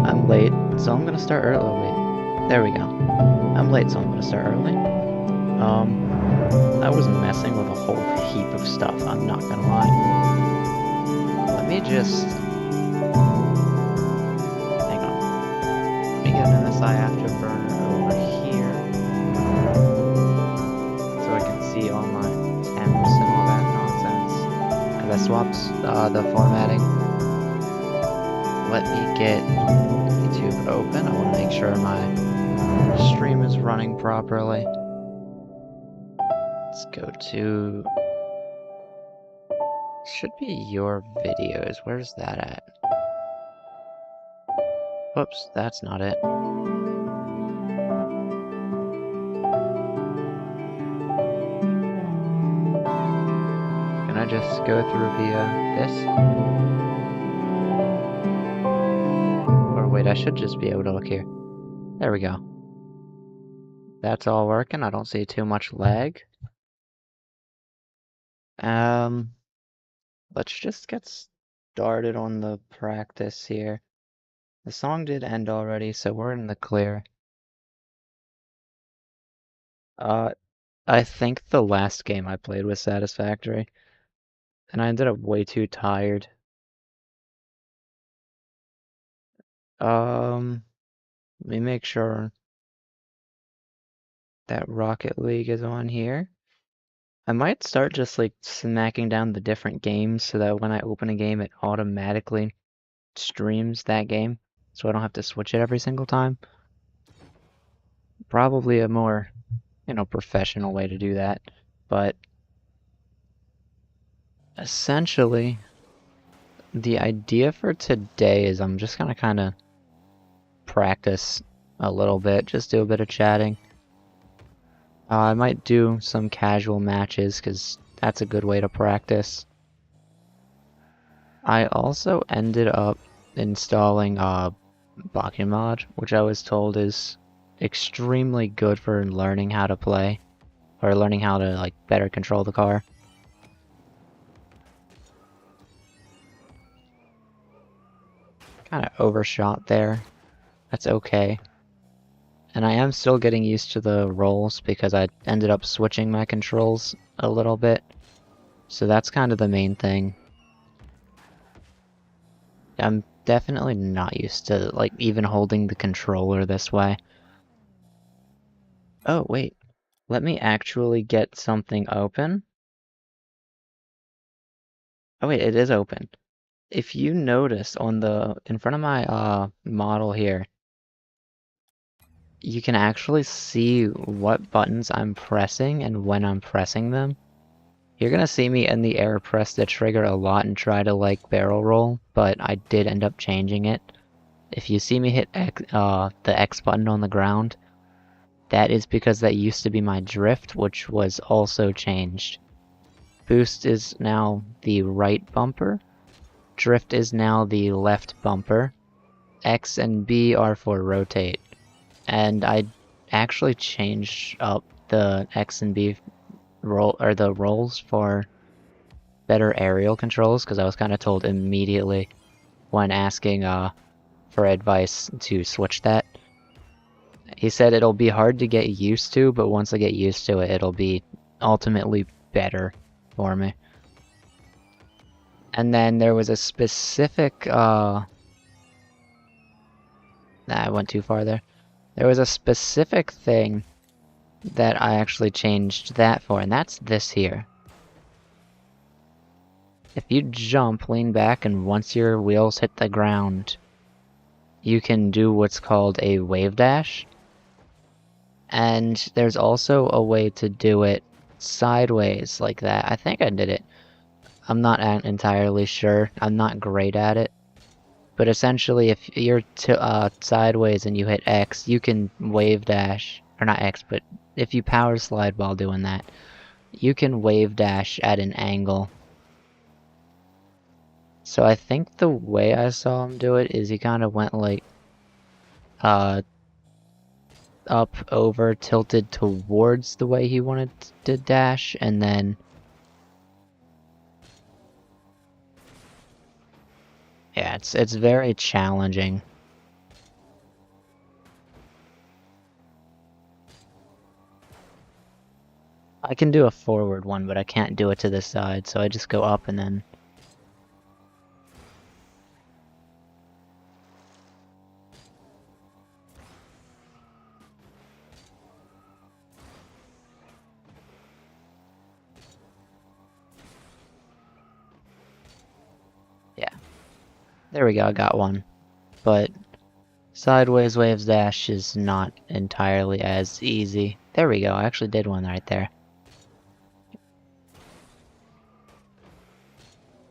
I'm late, so I'm gonna start early. There we go. I'm late, so I'm gonna start early. I was messing with a whole heap of stuff, I'm not gonna lie. Let me just... hang on. Let me get an SI afterburner over here, so I can see all my temps and all that nonsense. Because I swapped the formatting. Let me get YouTube open. I want to make sure my stream is running properly. Let's go to... should be your videos. Where's that at? Whoops, that's not it. Can I just go through via this? Or wait, I should just be able to look here. There we go. That's all working. I don't see too much lag. Let's just get started on the practice here. The song did end already, so we're in the clear. I think the last game I played was satisfactory, and I ended up way too tired. Let me make sure that Rocket League is on here. I might start just like smacking down the different games so that when I open a game, it automatically streams that game, so I don't have to switch it every single time. Probably a more, professional way to do that, but essentially, the idea for today is I'm just gonna kind of practice a little bit, just do a bit of chatting. I might do some casual matches, because that's a good way to practice. I also ended up installing Bakimod, which I was told is extremely good for learning how to play, or learning how to like better control the car. Kind of overshot there. That's okay. And I am still getting used to the rolls because I ended up switching my controls a little bit. So that's kind of the main thing. I'm definitely not used to like even holding the controller this way. Oh wait, let me actually get something open. Oh wait, it is open. If you notice on the in front of my model here, you can actually see what buttons I'm pressing and when I'm pressing them. You're gonna see me in the air press the trigger a lot and try to like barrel roll, but I did end up changing it. If you see me hit the X button on the ground, that is because that used to be my drift, which was also changed. Boost is now the right bumper. Drift is now the left bumper. X and B are for rotate. And I actually changed up the X and B the rolls for better aerial controls, because I was kind of told immediately when asking for advice to switch that. He said it'll be hard to get used to, but once I get used to it, it'll be ultimately better for me. And then there was a specific I went too far there. There was a specific thing that I actually changed that for, and that's this here. If you jump, lean back, and once your wheels hit the ground, you can do what's called a wave dash. And there's also a way to do it sideways like that. I think I did it. I'm not entirely sure. I'm not great at it. But essentially, if you're sideways and you hit X, you can wave dash, or not X, but if you power slide while doing that, you can wave dash at an angle. So I think the way I saw him do it is he kind of went like, up, over, tilted towards the way he wanted to dash, and then... Yeah, it's very challenging. I can do a forward one, but I can't do it to the side, so I just go up and then... Yeah. There we go, I got one. But sideways waves dash is not entirely as easy. There we go, I actually did one right there.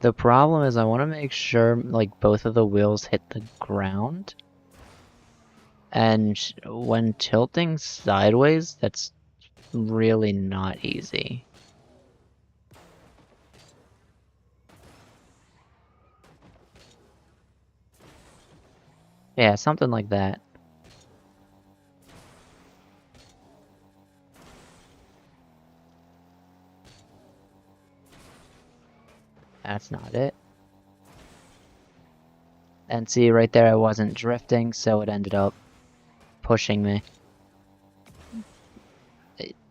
The problem is I want to make sure like both of the wheels hit the ground. And when tilting sideways, that's really not easy. Yeah, something like that. That's not it. And see, right there I wasn't drifting, so it ended up pushing me.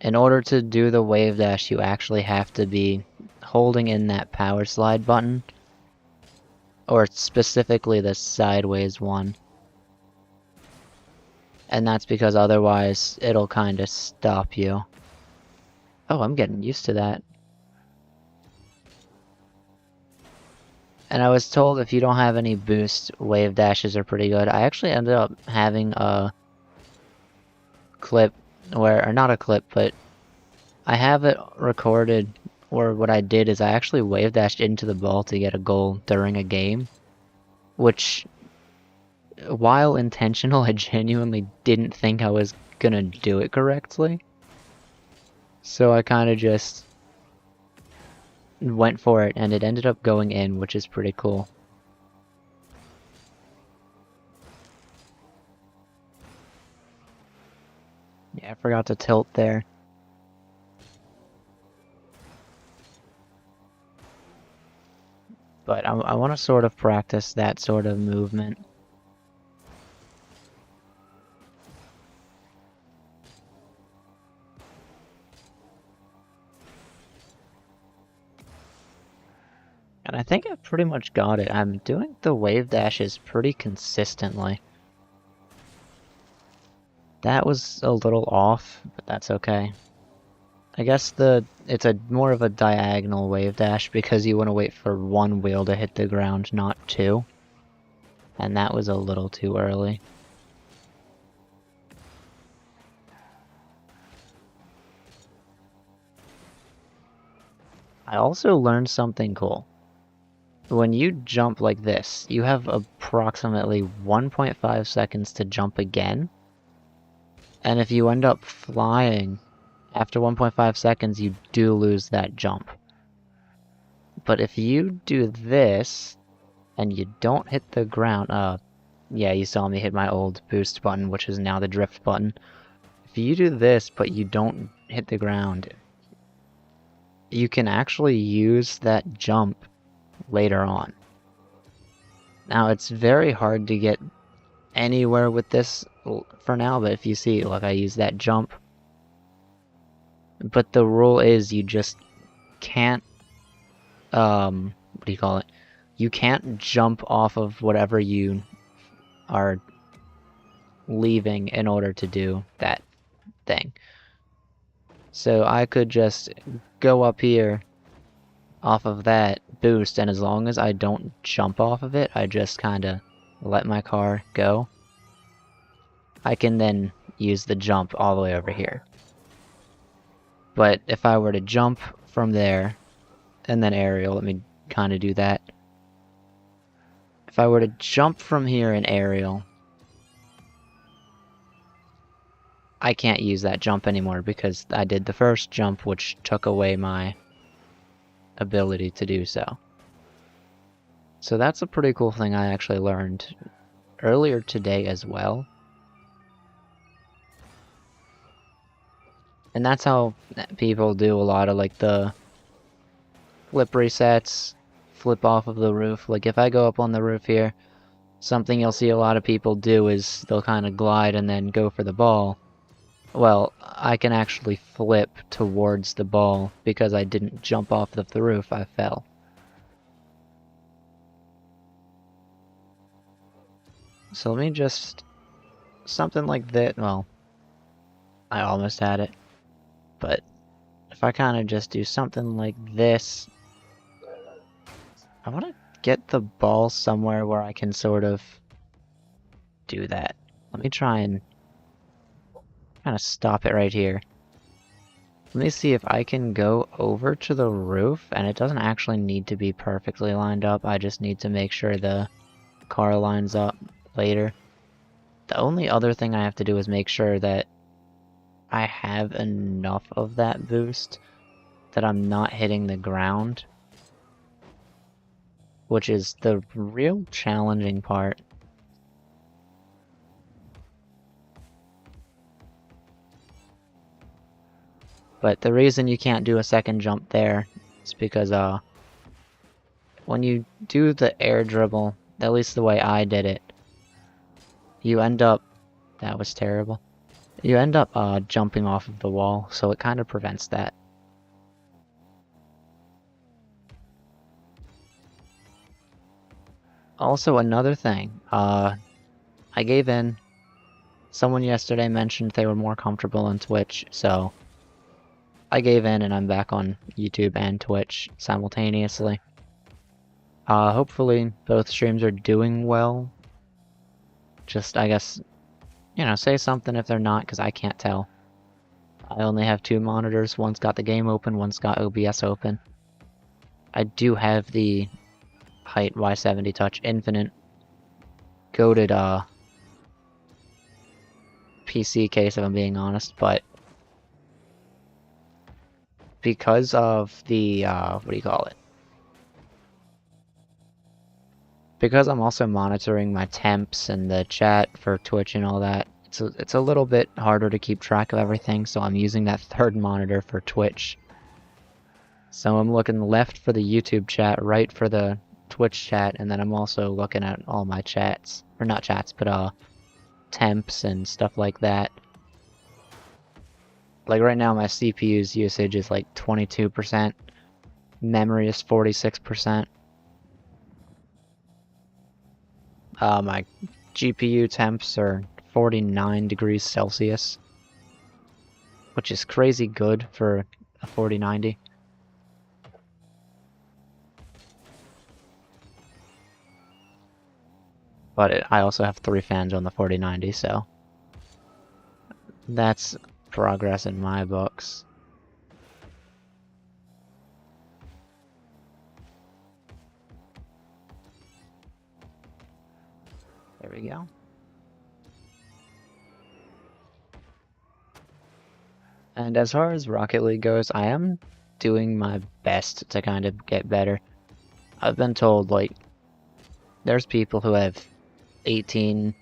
In order to do the wave dash, you actually have to be holding in that power slide button. Or specifically the sideways one. And that's because otherwise it'll kind of stop you. Oh, I'm getting used to that. And I was told if you don't have any boost, wave dashes are pretty good. I actually ended up having a clip where, or not a clip, but I have it recorded where what I did is I actually wave dashed into the ball to get a goal during a game. Which, while intentional, I genuinely didn't think I was gonna do it correctly. So I kind of just went for it, and it ended up going in, which is pretty cool. Yeah, I forgot to tilt there. But I want to sort of practice that sort of movement. And I think I've pretty much got it. I'm doing the wave dashes pretty consistently. That was a little off, but that's okay. I guess it's a more of a diagonal wave dash because you want to wait for one wheel to hit the ground, not two. And that was a little too early. I also learned something cool. When you jump like this, you have approximately 1.5 seconds to jump again. And if you end up flying, after 1.5 seconds, you do lose that jump. But if you do this, and you don't hit the ground, yeah, you saw me hit my old boost button, which is now the drift button. If you do this, but you don't hit the ground, you can actually use that jump later on. Now, it's very hard to get anywhere with this for now, but if you see, look, I use that jump. But the rule is you just can't, what do you call it? You can't jump off of whatever you are leaving in order to do that thing. So I could just go up here off of that boost, and as long as I don't jump off of it, I just kind of let my car go. I can then use the jump all the way over here. But if I were to jump from there, and then aerial, let me kind of do that. If I were to jump from here in aerial, I can't use that jump anymore because I did the first jump, which took away my ability to do so. So that's a pretty cool thing I actually learned earlier today as well. And that's how people do a lot of like the flip resets, flip off of the roof. Like if I go up on the roof here, something you'll see a lot of people do is they'll kind of glide and then go for the ball. Well, I can actually flip towards the ball because I didn't jump off of the roof, I fell. So let me just... something like that. Well, I almost had it. But if I kind of just do something like this, I want to get the ball somewhere where I can sort of do that. Let me try and kind of stop it right here. Let me see if I can go over to the roof, and it doesn't actually need to be perfectly lined up. I just need to make sure the car lines up later. The only other thing I have to do is make sure that I have enough of that boost that I'm not hitting the ground, which is the real challenging part. But the reason you can't do a second jump there is because when you do the air dribble, at least the way I did it, you end up... that was terrible. You end up jumping off of the wall, so it kind of prevents that. Also, another thing, I gave in. Someone yesterday mentioned they were more comfortable on Twitch, so I gave in and I'm back on YouTube and Twitch simultaneously. Hopefully both streams are doing well. Just, I guess, you know, say something if they're not, because I can't tell. I only have two monitors. One's got the game open, one's got OBS open. I do have the Height Y70 Touch Infinite goated PC case, if I'm being honest, but because of the, what do you call it? Because I'm also monitoring my temps and the chat for Twitch and all that, it's a little bit harder to keep track of everything, so I'm using that third monitor for Twitch. So I'm looking left for the YouTube chat, right for the Twitch chat, and then I'm also looking at all my chats. Or not chats, but temps and stuff like that. Like right now my CPU's usage is like 22%, memory is 46%. My GPU temps are 49 degrees Celsius, which is crazy good for a 4090. But I also have 3 fans on the 4090, so that's progress in my books. There we go. And as far as Rocket League goes, I am doing my best to kind of get better. I've been told, like, there's people who have 18,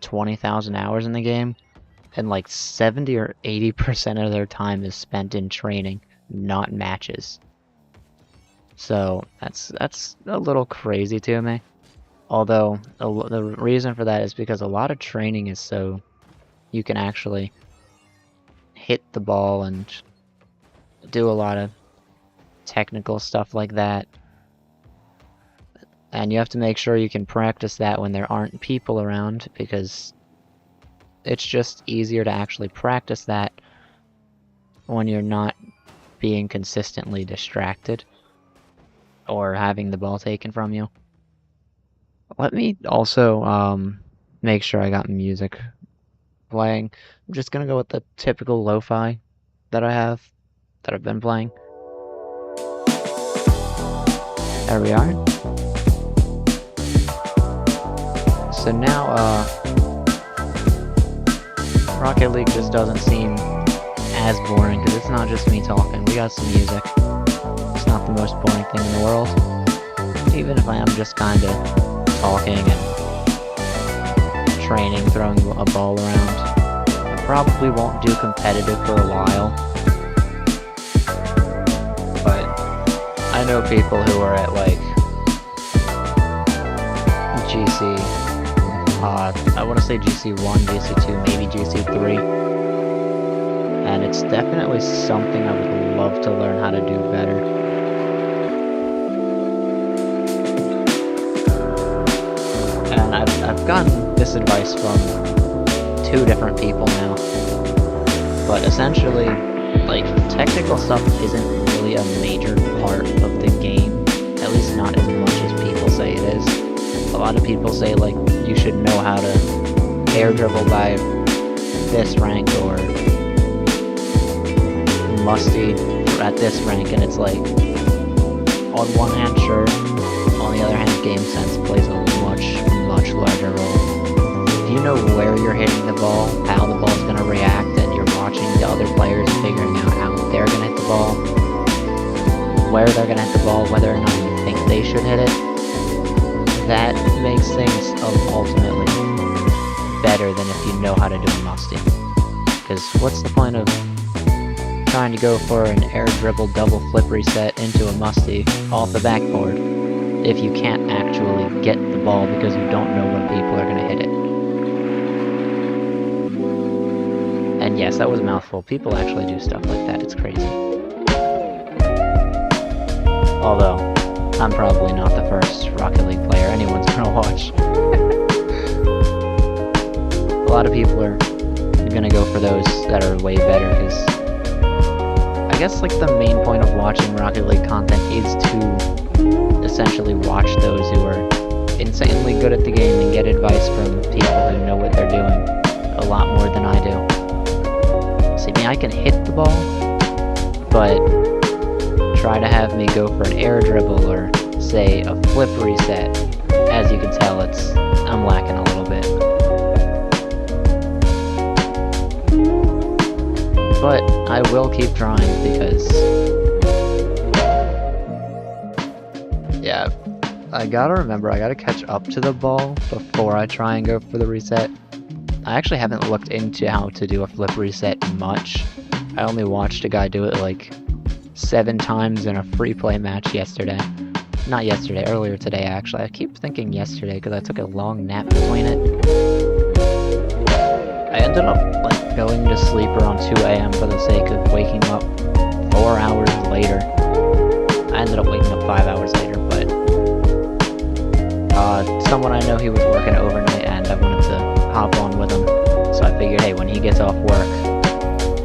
20,000 hours in the game, and like 70 or 80% of their time is spent in training, not matches. So that's a little crazy to me. Although the reason for that is because a lot of training is so you can actually hit the ball and do a lot of technical stuff like that. And you have to make sure you can practice that when there aren't people around, because it's just easier to actually practice that when you're not being consistently distracted or having the ball taken from you. Let me also make sure I got music playing. I'm just gonna go with the typical lo-fi that I've been playing. There we are. So now, Rocket League just doesn't seem as boring, because it's not just me talking. We got some music. It's not the most boring thing in the world. Even if I am just kinda talking and training, throwing a ball around. I probably won't do competitive for a while. But I know people who are at like GC, I want to say GC1, GC2, maybe GC3, and it's definitely something I would love to learn how to do better. And I've gotten this advice from 2 different people now, but essentially, like, technical stuff isn't really a major part of the game, at least not as much as people say it is. A lot of people say, like, you should know how to air dribble by this rank, or musty at this rank, and it's like, on one hand, sure, on the other hand, game sense plays a much larger role. If you know where you're hitting the ball, how the ball's going to react, and you're watching the other players figuring out how they're going to hit the ball, where they're going to hit the ball, whether or not you think they should hit it, that makes things ultimately better than if you know how to do a musty. Because what's the point of trying to go for an air dribble double flip reset into a musty off the backboard if you can't actually get the ball because you don't know when people are going to hit it? And yes, that was a mouthful. People actually do stuff like that. It's crazy. Although, I'm probably not the first Rocket League player anyone's gonna watch. A lot of people are gonna go for those that are way better, because I guess like the main point of watching Rocket League content is to essentially watch those who are insanely good at the game and get advice from people who know what they're doing a lot more than I do. See, I can hit the ball, but try to have me go for an air dribble or, say, a flip reset, as you can tell, I'm lacking a little bit. But I will keep trying, because yeah, I gotta remember, I gotta catch up to the ball before I try and go for the reset. I actually haven't looked into how to do a flip reset much. I only watched a guy do it like 7 times in a free play match yesterday. Not yesterday, earlier today actually. I keep thinking yesterday because I took a long nap between it. I ended up like going to sleep around 2 AM for the sake of waking up 4 hours later. I ended up waking up 5 hours later, but someone I know, he was working overnight and I wanted to hop on with him. So I figured, hey, when he gets off work,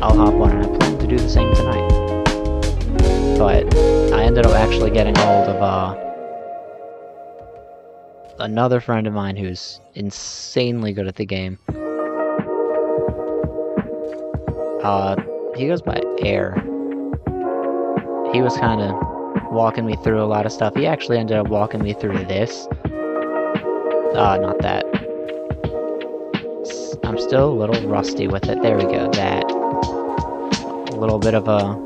I'll hop on, and I plan to do the same tonight. But I ended up actually getting hold of another friend of mine who's insanely good at the game. He goes by Air. He was kind of walking me through a lot of stuff. He actually ended up walking me through this. Not that. I'm still a little rusty with it. There we go, that. A little bit of a...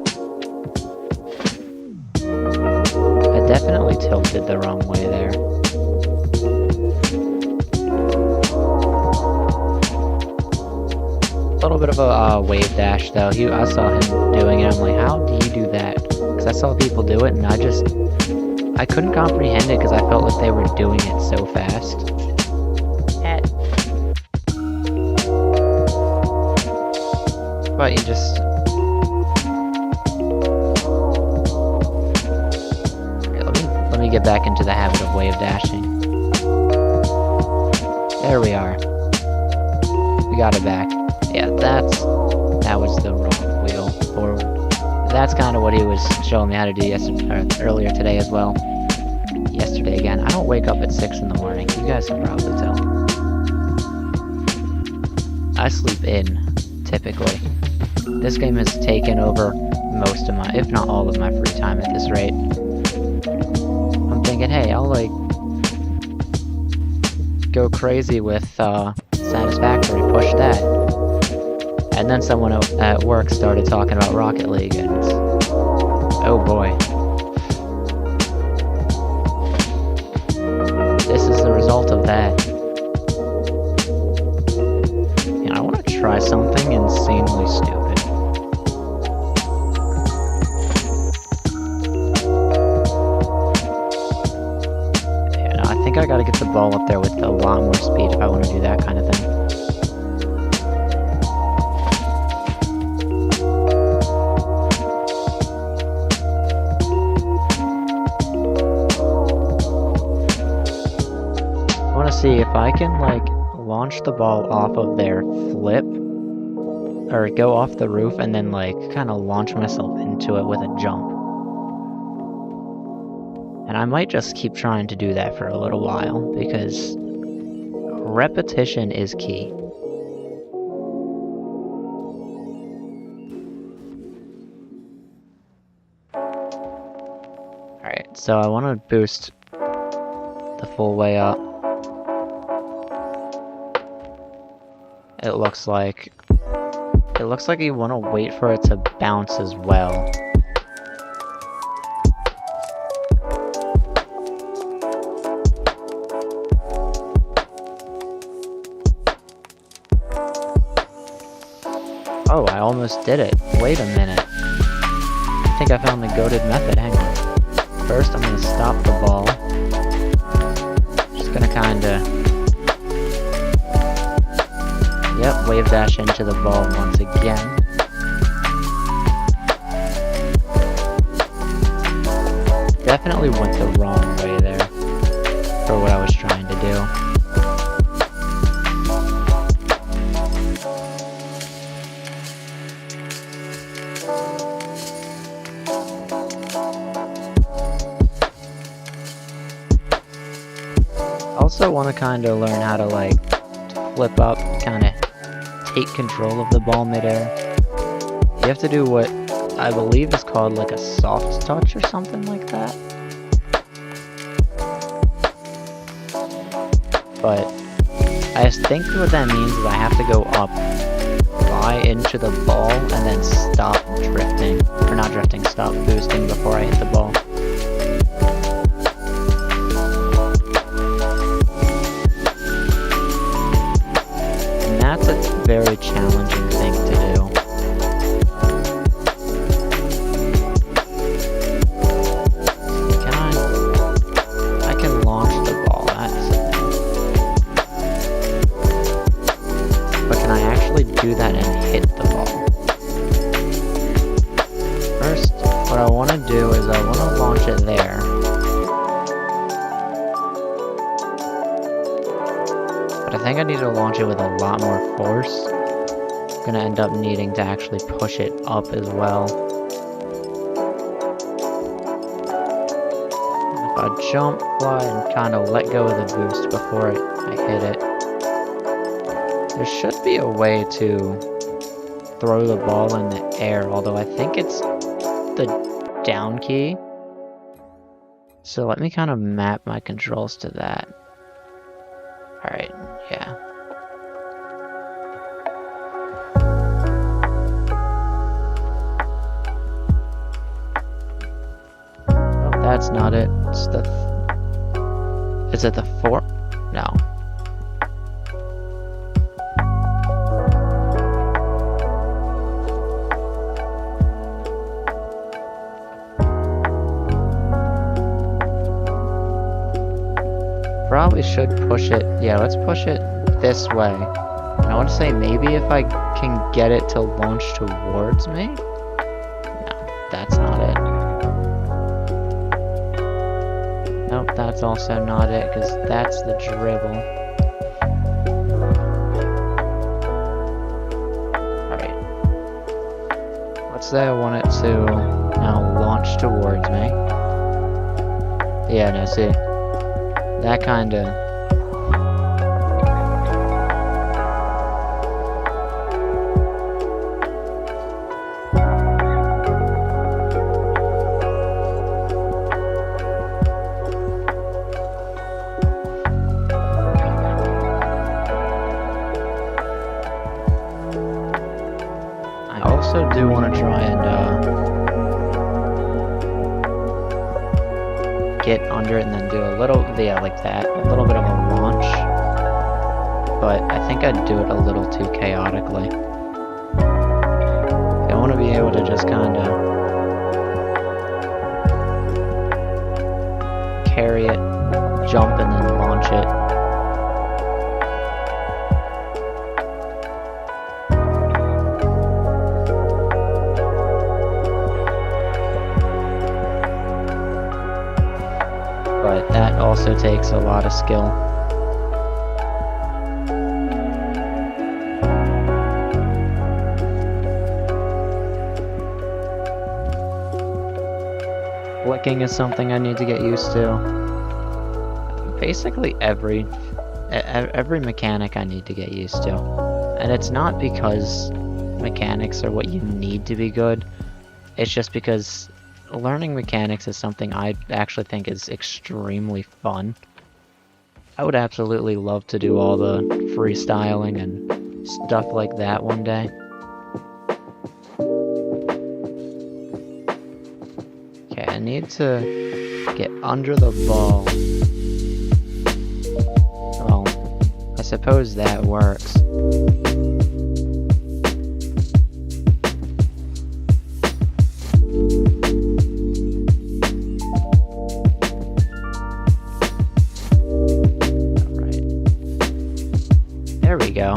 I definitely tilted the wrong way there. A little bit of a wave dash though. I saw him doing it. I'm like, how do you do that? Because I saw people do it and I couldn't comprehend it because I felt like they were doing it so fast. But you just... Let me get back into the habit of wave dashing. There we are. We got it back. Yeah, that was the wrong wheel forward. That's kind of what he was showing me how to do earlier today as well. Yesterday again. I don't wake up at 6 in the morning. You guys can probably tell. I sleep in, typically. This game has taken over most of my, if not all of my free time at this rate. I'm hey, I'll like go crazy with Satisfactory, push that. And then someone at work started talking about Rocket League, and oh boy. This is the result of that. And I want to try something insanely stupid. I think I gotta get the ball up there with a lot more speed if I want to do that kind of thing. I want to see if I can, like, launch the ball off of their flip, or go off the roof and then, like, kind of launch myself into it with a jump. And I might just keep trying to do that for a little while, because repetition is key. Alright, so I want to boost the full way up. It looks like you want to wait for it to bounce as well. Oh, I almost did it. Wait a minute. I think I found the goated method. Hang on. First, I'm gonna stop the ball. Just gonna kinda... Yep, wave dash into the ball once again. Definitely went the wrong way there for what I was trying to do. Also want to kind of learn how to like flip up, kind of take control of the ball midair. You have to do what I believe is called like a soft touch or something like that. But I think what that means is I have to go up, fly into the ball, and then stop drifting. Or not drifting, stop boosting before I hit the ball. That's a very challenging thing to do. I can launch the ball, that's the thing. But can I actually do that and hit the ball? First, what I want to do is I want to launch it there. I think I need to launch it with a lot more force. I'm gonna end up needing to actually push it up as well. If I jump, fly, and kind of let go of the boost before I hit it, there should be a way to throw the ball in the air, although I think it's the down key. So let me kind of map my controls to that. Alright, yeah. Oh, that's not it. It's the... Is it the 4? No. Probably should push it. Yeah, let's push it this way. And I want to say maybe if I can get it to launch towards me? No, that's not it. Nope, that's also not it, because that's the dribble. Alright. Let's say I want it to now launch towards me. Yeah, no, see. That kinda... also do want to try and get under it and then do a little, yeah, like that, a little bit of a launch. But I think I'd do it a little too chaotically. I want to be able to just kind of carry it, jump, and then launch it. But that also takes a lot of skill. Flicking is something I need to get used to. Basically every mechanic I need to get used to. And it's not because mechanics are what you need to be good. It's just because learning mechanics is something I actually think is extremely fun. I would absolutely love to do all the freestyling and stuff like that one day. Okay, I need to get under the ball. Well, I suppose that works. There we go.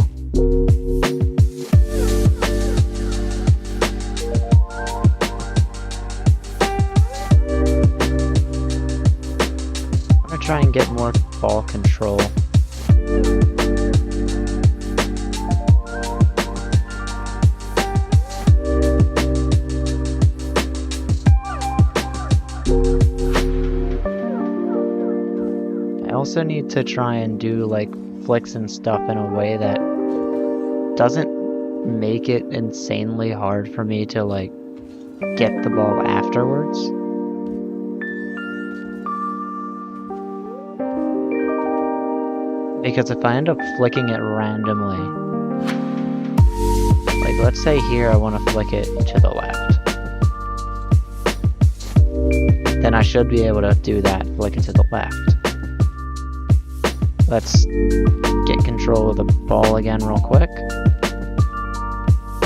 I'm gonna try and get more ball control. I also need to try and do like flicks and stuff in a way that doesn't make it insanely hard for me to like get the ball afterwards. Because if I end up flicking it randomly, like let's say here I want to flick it to the left, then I should be able to do that, flick it to the left. Let's get control of the ball again real quick.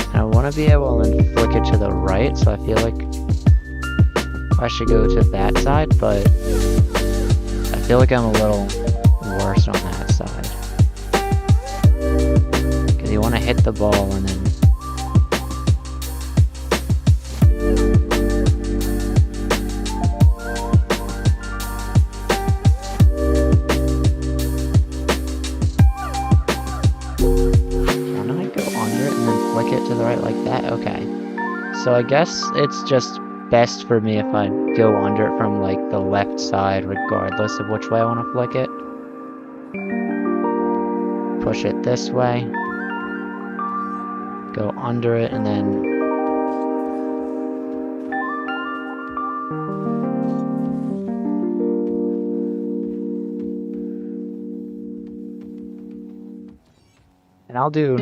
And I want to be able to then flick it to the right, so I feel like I should go to that side, but I feel like I'm a little worse on that side. Because you want to hit the ball and then to the right like that? Okay. So I guess it's just best for me if I go under it from like the left side regardless of which way I want to flick it. Push it this way. Go under it and then I'll do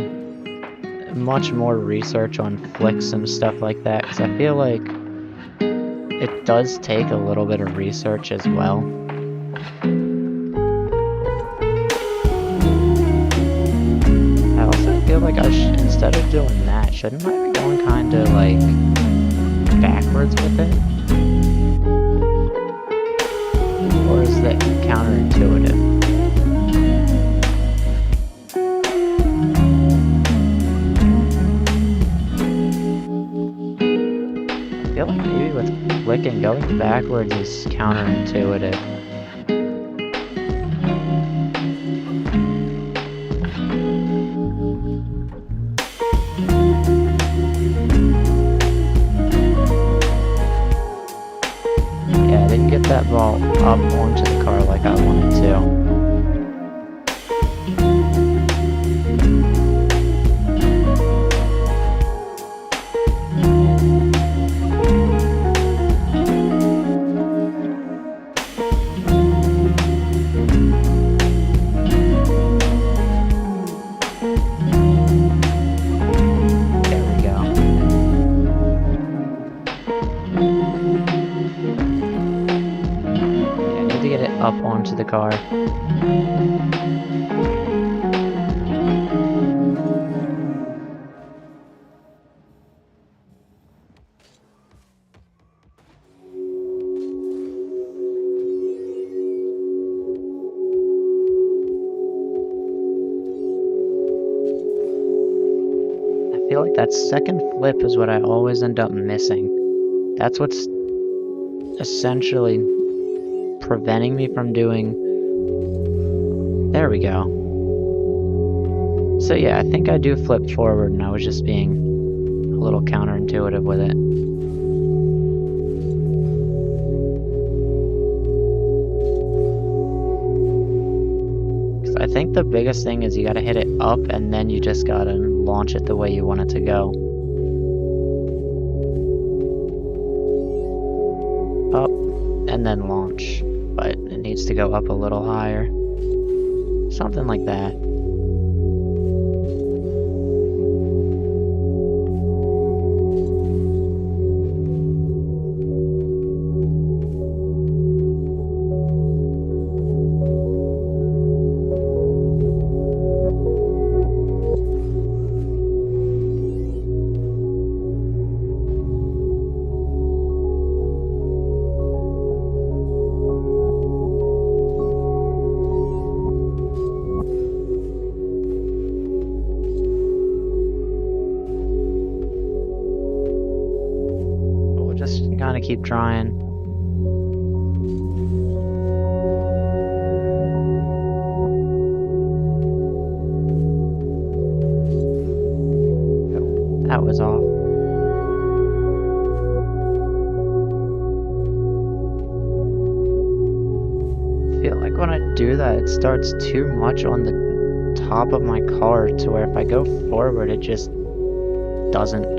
much more research on flicks and stuff like that, because I feel like it does take a little bit of research as well. I also feel like instead of doing that, shouldn't I be going kind of like backwards with it? Or is that counterintuitive? I feel like maybe with flicking, going backwards is counterintuitive. Yeah, I didn't get that ball up onto the car like I wanted to. up onto the car. I feel like that second flip is what I always end up missing. That's what's essentially preventing me from doing... There we go. So yeah, I think I do flip forward, and I was just being a little counterintuitive with it. Because I think the biggest thing is you gotta hit it up, and then you just gotta launch it the way you want it to go. Up, and then launch. But it needs to go up a little higher. Something like that. Gotta keep trying. Oh, that was off. I feel like when I do that, it starts too much on the top of my car to where if I go forward, it just doesn't.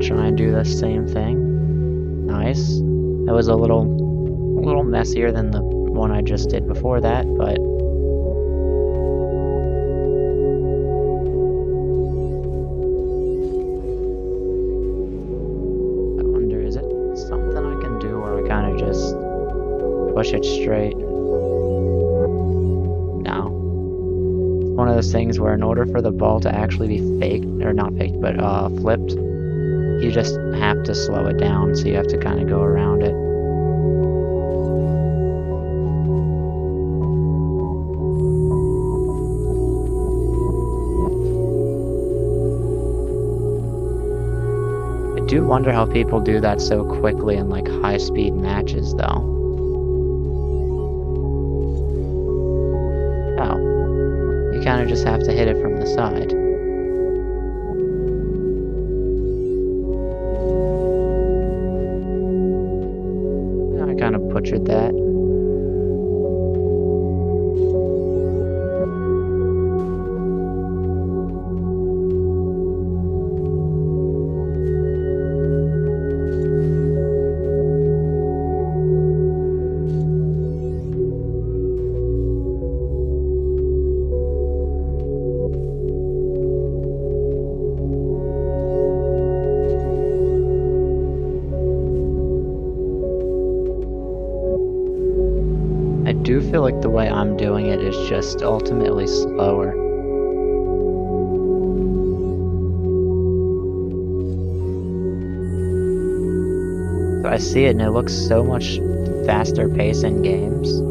Try and do the same thing. Nice. That was a little messier than the one I just did before that, but I wonder, is it something I can do where I kind of just push it straight? No. It's one of those things where in order for the ball to actually be faked, or not faked, but flipped, you just have to slow it down, so you have to kind of go around it. I do wonder how people do that so quickly in like high-speed matches, though. Oh. You kind of just have to hit it from the side. Kind of butchered that. I do feel like the way I'm doing it is just ultimately slower. So I see it and it looks so much faster pace in games.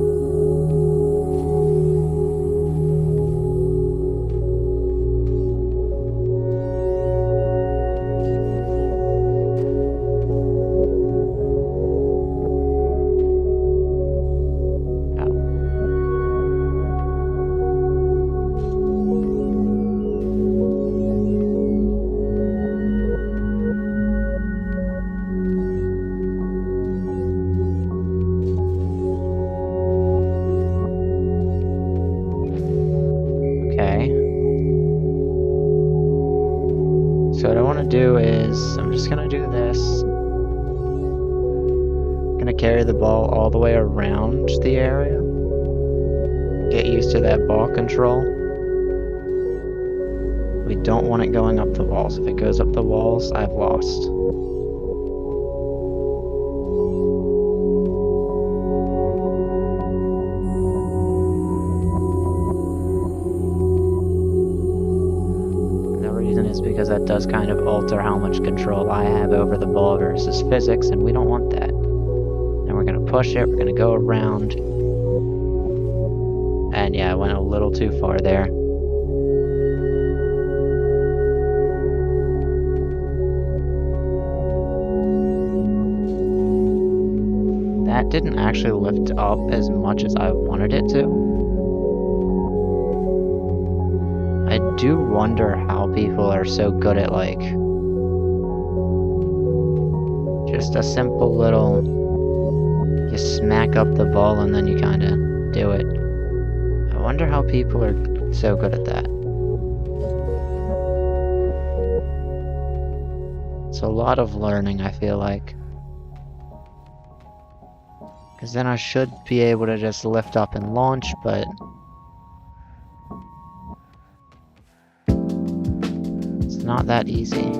So what I want to do is, I'm just going to do this. gonna carry the ball all the way around the area. Get used to that ball control. We don't want it going up the walls. If it goes up the walls, I've lost. Because that does kind of alter how much control I have over the ball versus physics, and we don't want that. And we're gonna push it, we're gonna go around. And yeah, I went a little too far there. That didn't actually lift up as much as I wanted it to. I do wonder how people are so good at, like, just a simple little, you smack up the ball and then you kind of do it. I wonder how people are so good at that. It's a lot of learning, I feel like. Because then I should be able to just lift up and launch, but not that easy.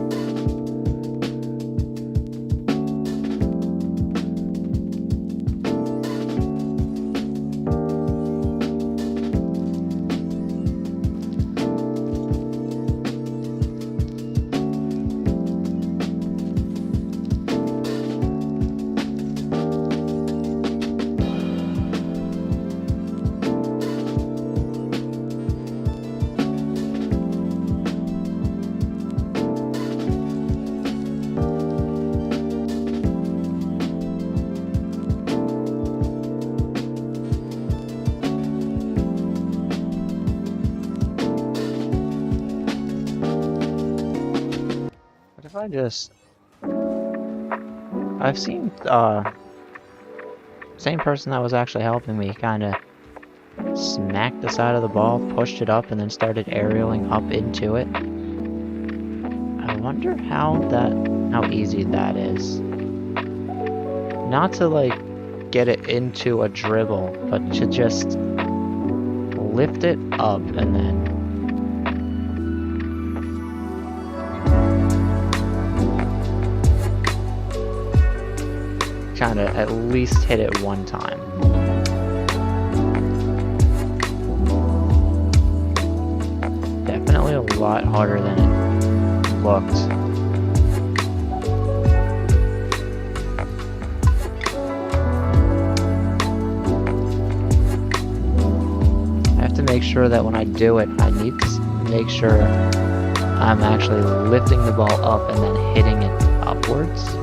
I've seen, same person that was actually helping me kinda smacked the side of the ball, pushed it up, and then started aerialing up into it. I wonder how easy that is. Not to, like, get it into a dribble, but to just lift it up and then kind of at least hit it one time. Definitely a lot harder than it looked. I have to make sure that when I do it, I need to make sure I'm actually lifting the ball up and then hitting it upwards.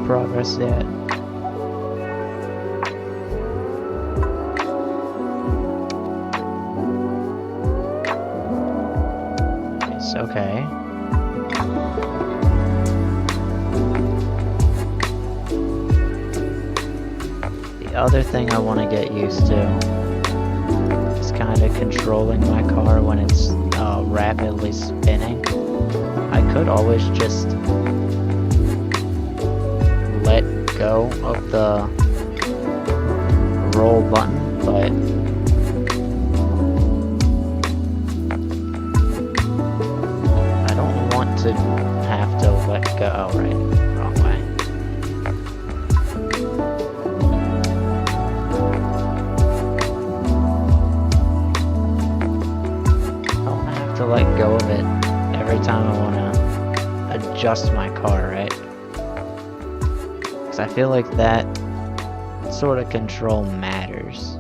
Progress yet. It's okay. The other thing I want to get used to is kind of controlling my car when it's rapidly spinning. I could always just let go of the roll button, but I don't want to have to let go. Oh, right, wrong way. I don't have to let go of it every time I want to adjust my car, right? I feel like that sort of control matters.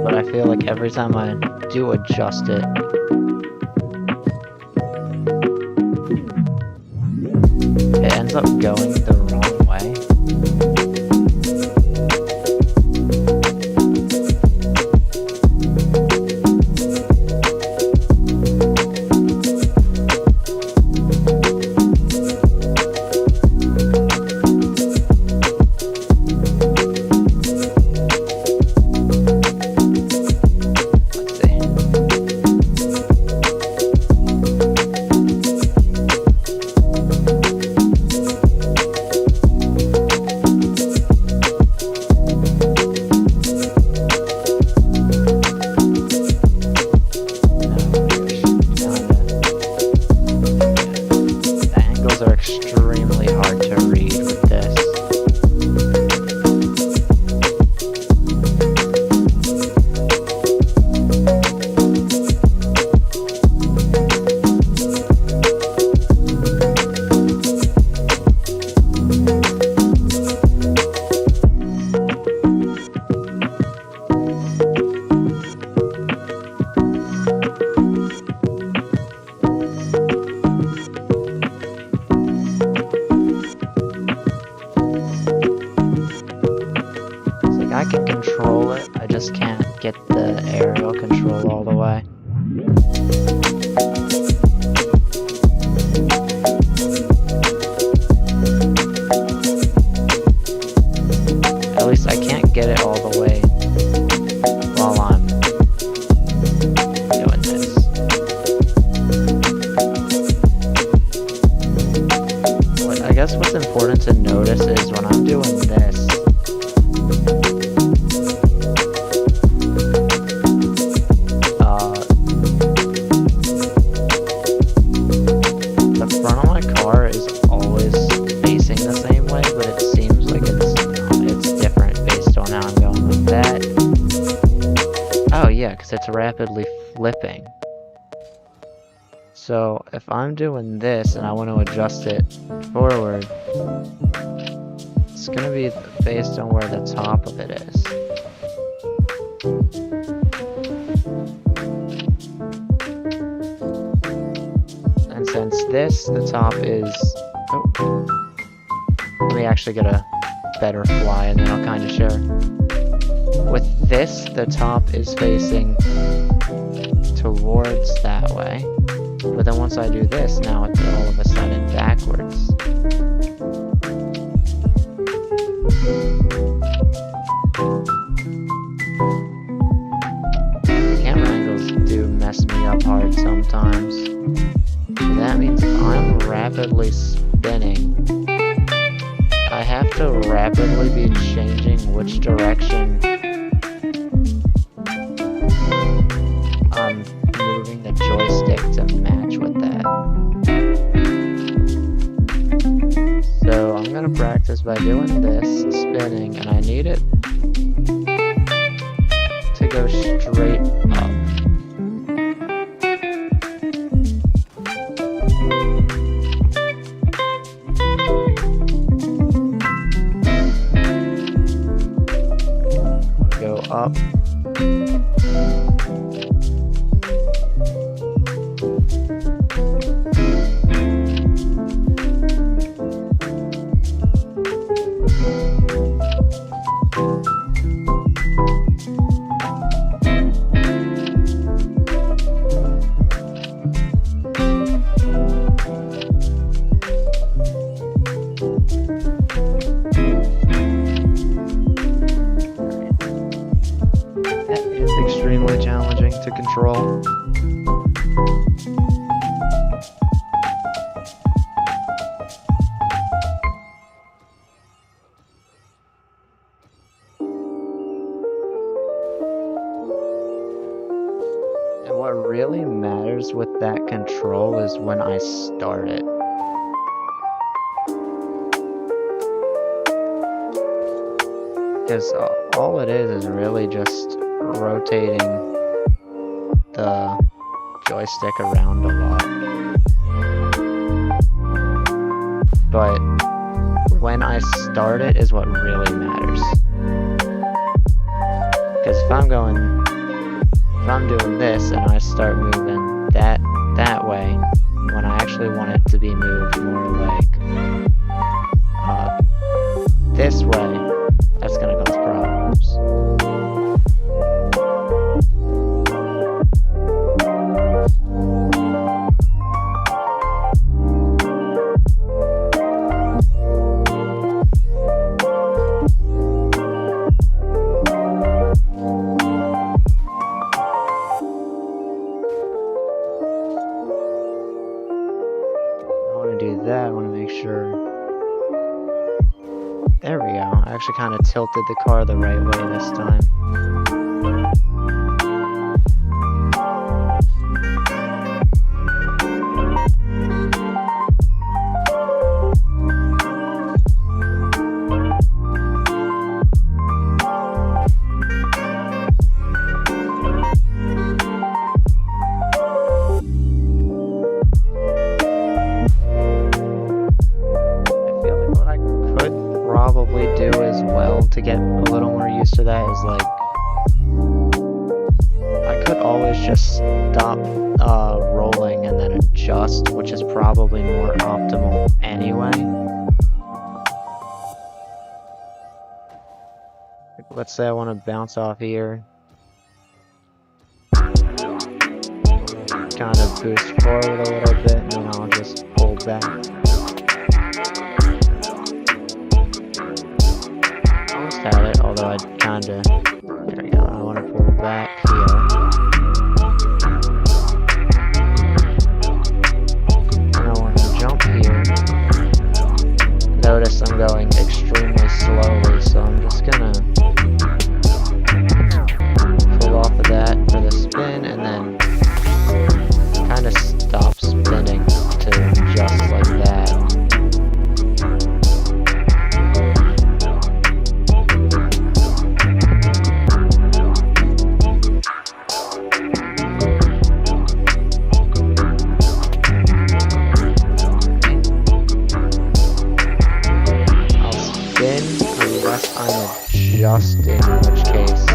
but I feel like every time I do adjust it, it ends up going the wrong way. Are extremely hard to read with this. I can control it, I just can't get the aerial control all the way. At least I can't get it all the way while I'm doing this. I guess what's important to notice is when I'm doing this, because it's rapidly flipping. So if I'm doing this and I want to adjust it forward, it's going to be based on where the top of it is. And since this, the top is... Oh, let me actually get a better fly and then I'll kind of share. With this, the top is facing towards that way. But then once I do this, now it's all of a sudden backwards. Camera angles do mess me up hard sometimes. So that means if I'm rapidly spinning, I have to rapidly be changing which direction I'm moving the joystick to match with that. So I'm gonna practice by doing this, spinning, and I need it to go straight up. Go up. Extremely challenging to control. And what really matters with that control is when I start it. Because all it is really just rotating the joystick around a lot. But when I start it is what really matters. Because if I'm doing this and I start moving that way, when I actually want it to be moved more like this way, that's gonna cause problems. I want to make sure. There we go. I actually kind of tilted the car the right way this time. Probably do as well to get a little more used to that is like I could always just stop rolling and then adjust, which is probably more optimal anyway. Let's say I want to bounce off here, kind of boost forward a little bit, and then I'll just pull back. Had it, although I kinda, there we go, I want to pull back here. And I want to jump here. Notice I'm going extremely slowly, so I'm just gonna pull off of that for the spin and then kind of stop spinning to just like that. Just in which case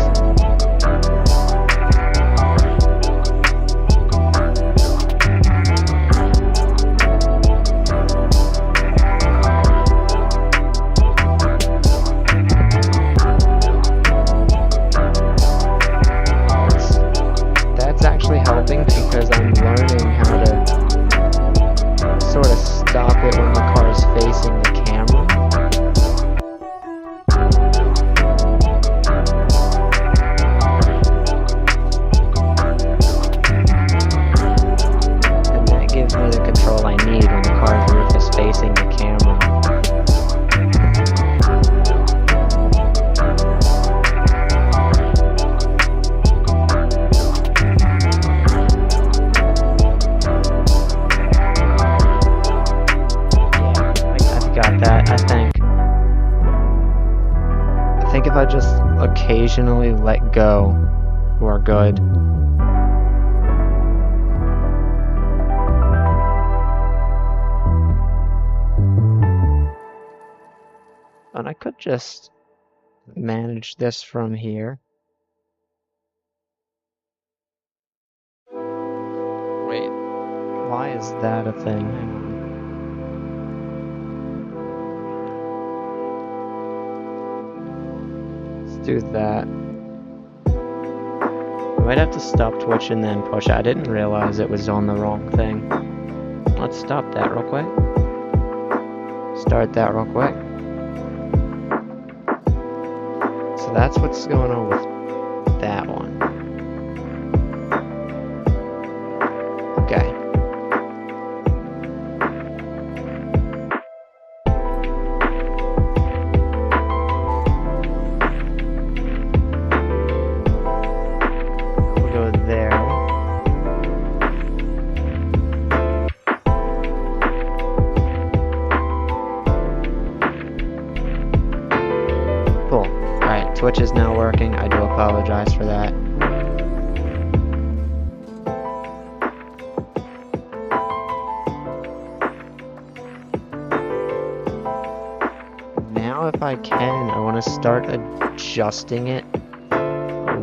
that's actually helping because I'm learning how to sort of stop it when the car is facing the camera. I need when the car's roof is facing the camera. Yeah, I've got that. I think if I just occasionally let go, we're good. And I could just manage this from here. Wait, why is that a thing? Hang on. Let's do that. I might have to stop Twitch and then push it. I didn't realize it was on the wrong thing. Let's stop that real quick. Start that real quick. So that's what's going on with that one. Okay. We'll go there. Cool. Alright, Twitch is now working. I do apologize for that. Now if I can, I want to start adjusting it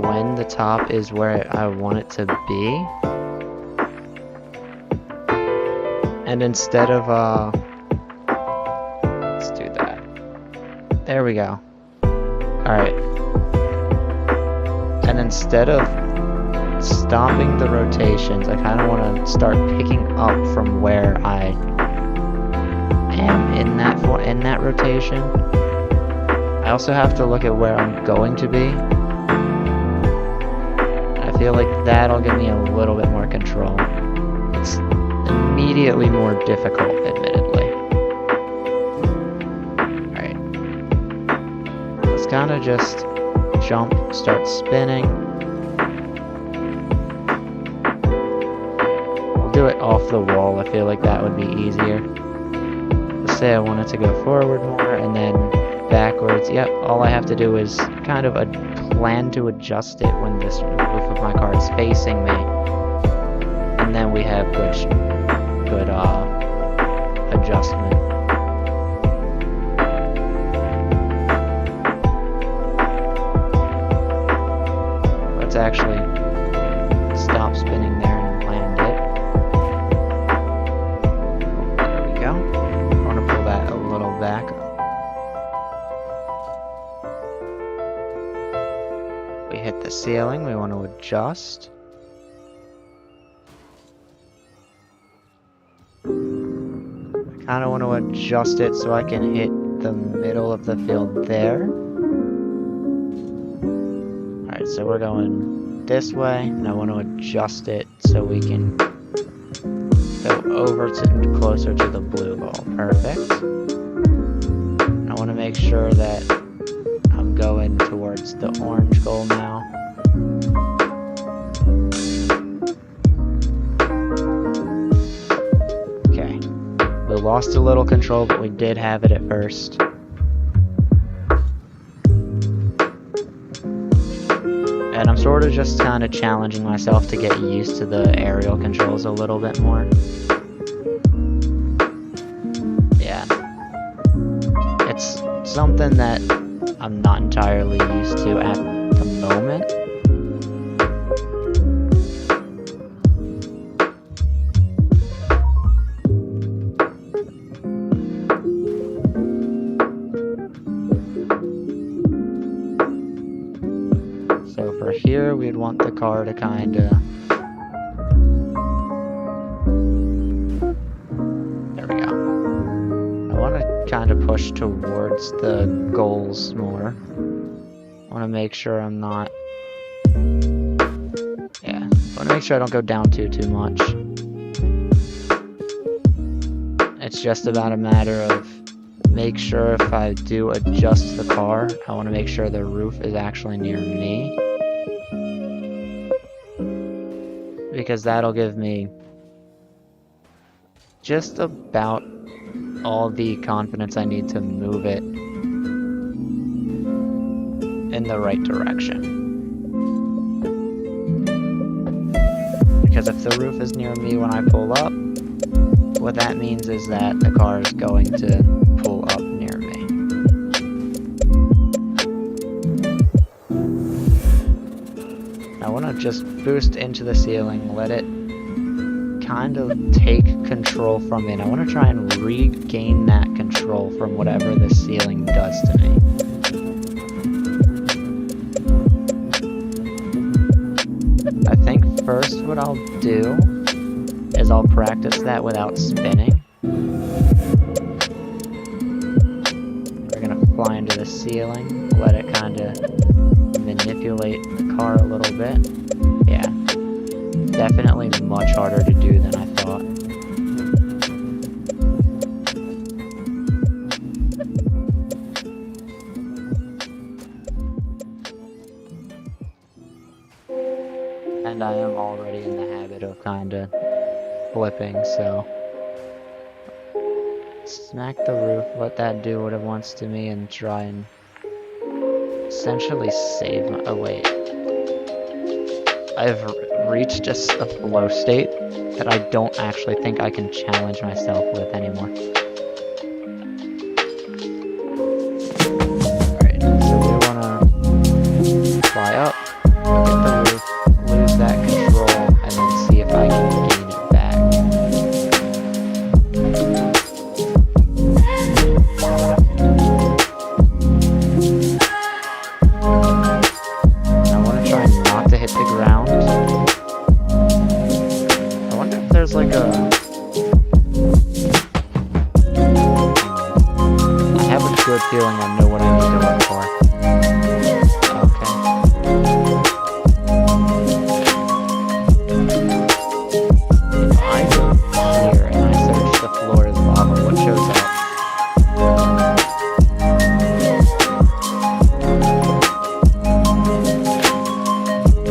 when the top is where I want it to be. And instead of, let's do that. There we go. Alright. And instead of stopping the rotations, I kind of want to start picking up from where I am in that rotation. I also have to look at where I'm going to be. I feel like that'll give me a little bit more control. It's immediately more difficult, admittedly. Alright. Let's kind of just jump, start spinning. We'll do it off the wall. I feel like that would be easier. Let's say I want it to go forward more and then backwards. Yep, all I have to do is kind of plan to adjust it when this roof of my car is facing me. And then we have good adjustment. Let's actually stop spinning there and land it. There we go. I want to pull that a little back. We hit the ceiling, we want to adjust. I kind of want to adjust it so I can hit the middle of the field there. Alright, so we're going this way, and I want to adjust it so we can go over to closer to the blue ball. Perfect. I want to make sure that I'm going towards the orange goal now. Okay. We lost a little control, but we did have it at first. And I'm sort of just kind of challenging myself to get used to the aerial controls a little bit more. Yeah. It's something that I'm not entirely used to at the moment. So for here, we'd want the car to kind of... There we go. I want to kind of push towards the goals more. I want to make sure I'm not... Yeah, I want to make sure I don't go down too much. It's just about a matter of make sure if I do adjust the car, I want to make sure the roof is actually near me. Because that'll give me just about all the confidence I need to move it in the right direction. Because if the roof is near me when I pull up, what that means is that the car is going to pull up near me. I want to just boost into the ceiling, let it kind of take control from me. And I want to try and regain that control from whatever the ceiling does to me. I think first what I'll do is I'll practice that without spinning. We're gonna fly into the ceiling, let it kind of manipulate the car a little bit. Yeah, definitely much harder to do than I thought. And I am already in the habit of kind of flipping, so smack the roof, let that do what it wants to me, and try and essentially save my... Oh wait, I've reached just a flow state that I don't actually think I can challenge myself with anymore. Alright, so we want to fly up, like a... I have a good feeling I know what I need to look for. Okay. If I go here and I search the floor as lava, what shows up?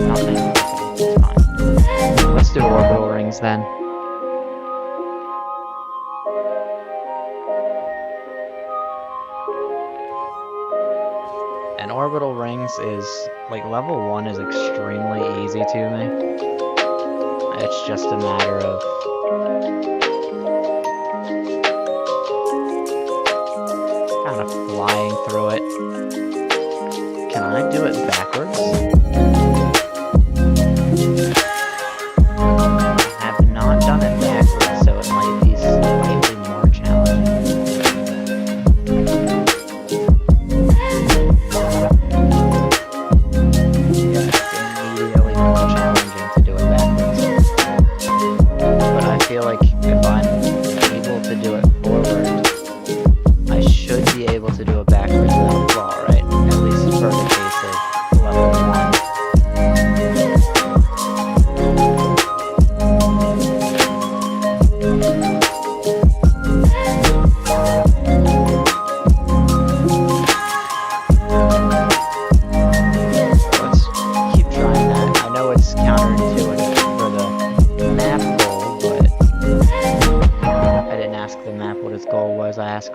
Nothing. Okay, it's fine. Let's do orbital rings then. And orbital rings is, like, level 1 is extremely easy to me. It's just a matter of kind of flying through it. Can I do it backwards? I have not done it backwards, so it might be slightly more challenging.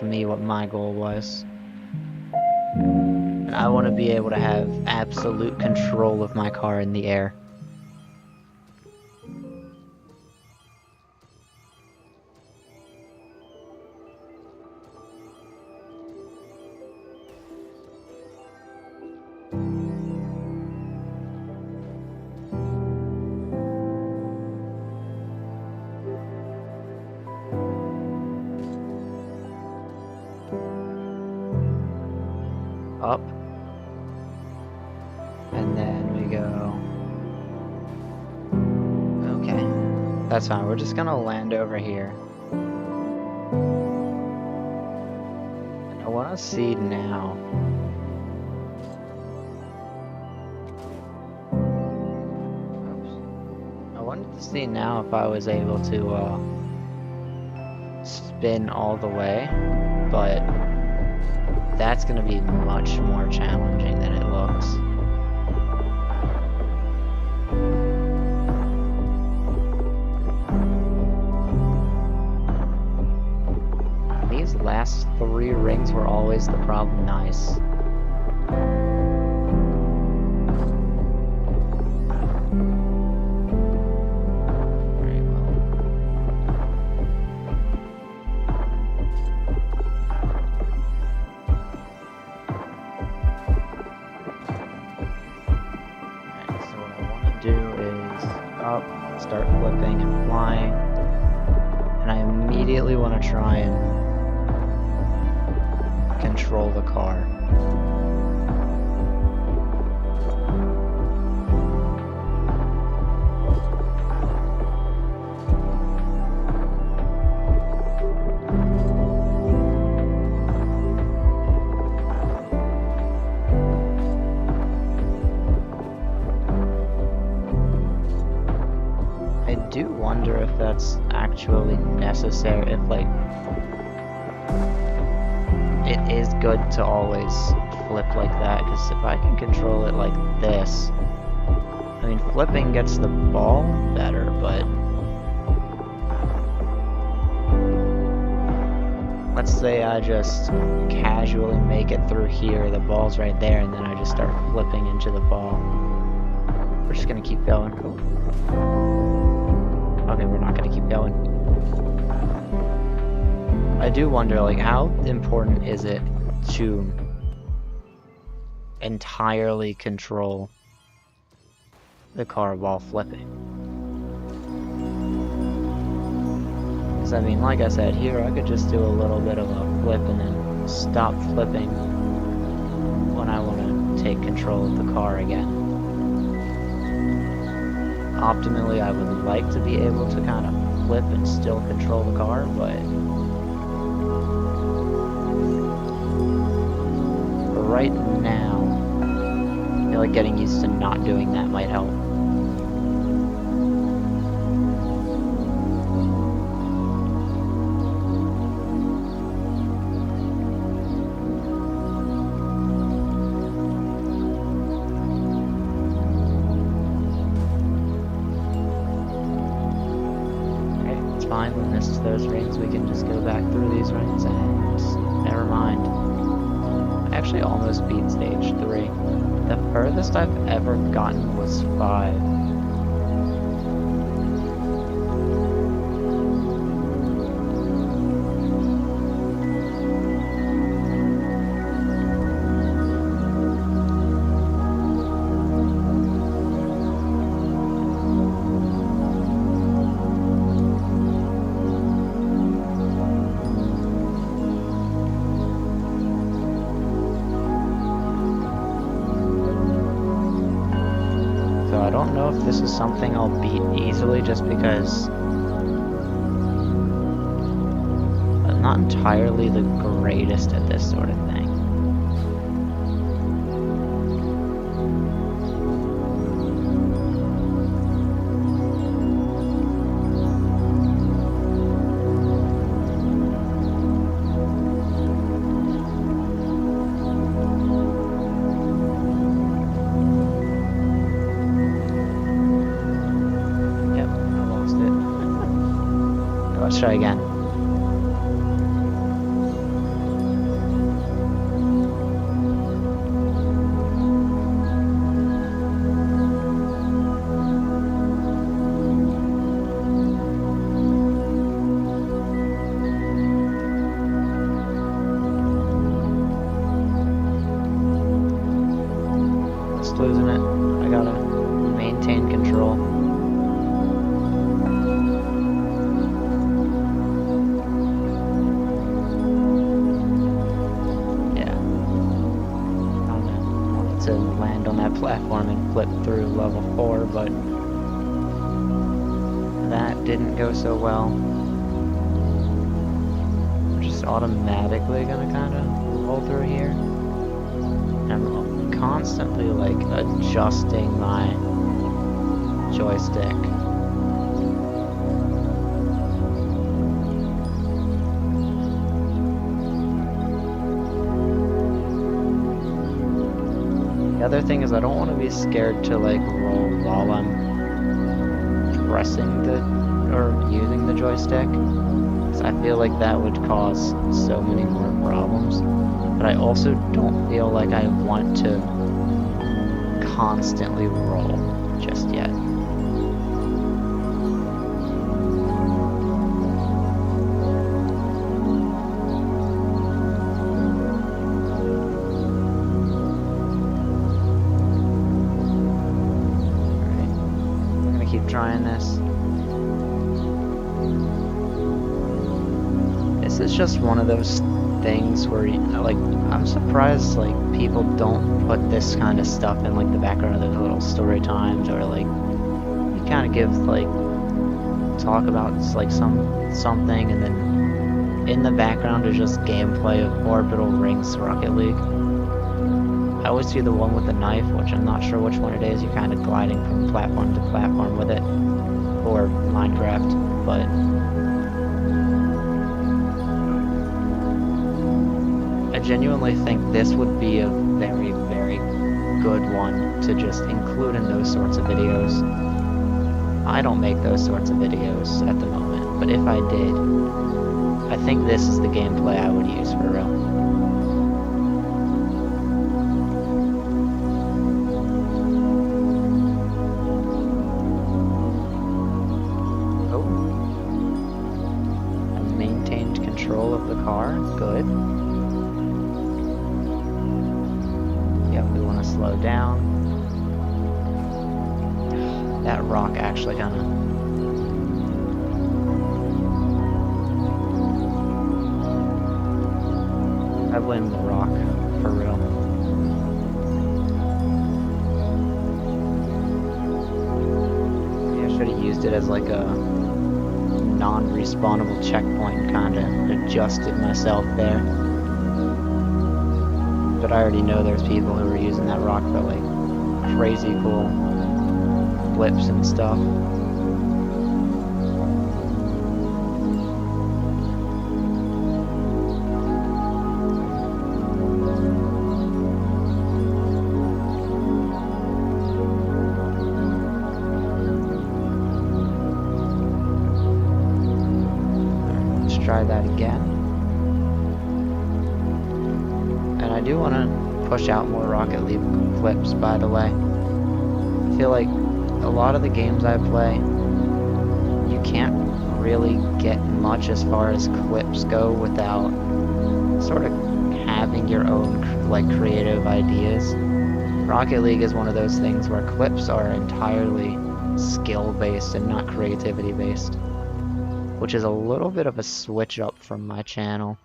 Me what my goal was. And I want to be able to have absolute control of my car in the air. Up, and then we go, okay, that's fine, we're just gonna land over here. And I want to see now. Oops. I wanted to see now if I was able to spin all the way, but that's going to be much more challenging than it looks. These last 3 rings were always the problem. Nice. Start flipping and flying, and I immediately want to try and control the car. I do wonder if that's actually necessary, if like it is good to always flip like that, because if I can control it like this, I mean flipping gets the ball better, but let's say I just casually make it through here, the ball's right there, and then I just start flipping into the ball. We're just gonna keep going. Okay, we're not gonna keep going. I do wonder, like, how important is it to entirely control the car while flipping? Because, I mean, like I said, here I could just do a little bit of a flip and then stop flipping when I want to take control of the car again. Optimally, I would like to be able to kind of flip and still control the car, but for right now, I feel like getting used to not doing that might help. Fine, we missed those rings, we can just go back through these rings and never mind. I actually almost beat stage 3. The furthest I've ever gotten was 5. I don't know if this is something I'll beat easily just because I'm not entirely the greatest at this sort of thing. Let's try again. Just losing it. I gotta maintain control. To land on that platform and flip through level 4, but that didn't go so well. I'm just automatically gonna kind of roll through here. And I'm constantly like adjusting my joystick. The other thing is I don't want to be scared to like roll while I'm pressing or using the joystick, because I feel like that would cause so many more problems. But I also don't feel like I want to constantly roll just yet. Trying this. This is just one of those things where, like, I'm surprised, like, people don't put this kind of stuff in, like, the background of their little story times, or, like, you kind of give, like, talk about, like, something, and then in the background is just gameplay of Orbital Rings Rocket League. I always see the one with the knife, which I'm not sure which one it is. You're kind of gliding from platform to platform with it, or Minecraft, but I genuinely think this would be a very, very good one to just include in those sorts of videos. I don't make those sorts of videos at the moment, but if I did, I think this is the gameplay I would use for real. Control of the car, good. Yep, we want to slow down. That rock actually kind of... I blame the rock, for real. Yeah, I should have used it as like a non-respawnable checkpoint, kinda adjusted myself there. But I already know there's people who are using that rock for like crazy cool flips and stuff. Try that again. And I do want to push out more Rocket League flips, by the way. I feel like a lot of the games I play, you can't really get much as far as clips go without sort of having your own like creative ideas. Rocket League is one of those things where clips are entirely skill-based and not creativity-based, which is a little bit of a switch up from my channel.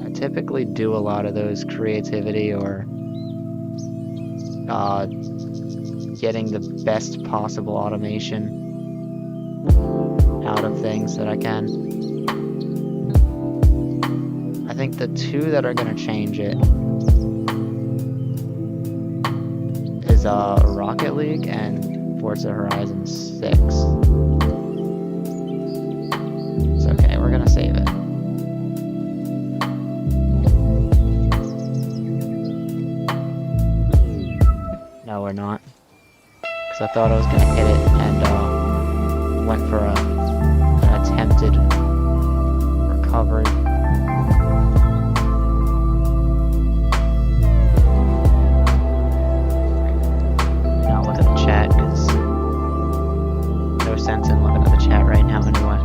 I typically do a lot of those creativity or getting the best possible automation out of things that I can. I think the two that are going to change it is Rocket League and Forza Horizon 6. It's okay, we're gonna save it. No, we're not. Because I thought I was gonna hit it and went for an attempted recovery. Sense in looking at the chat right now anyway.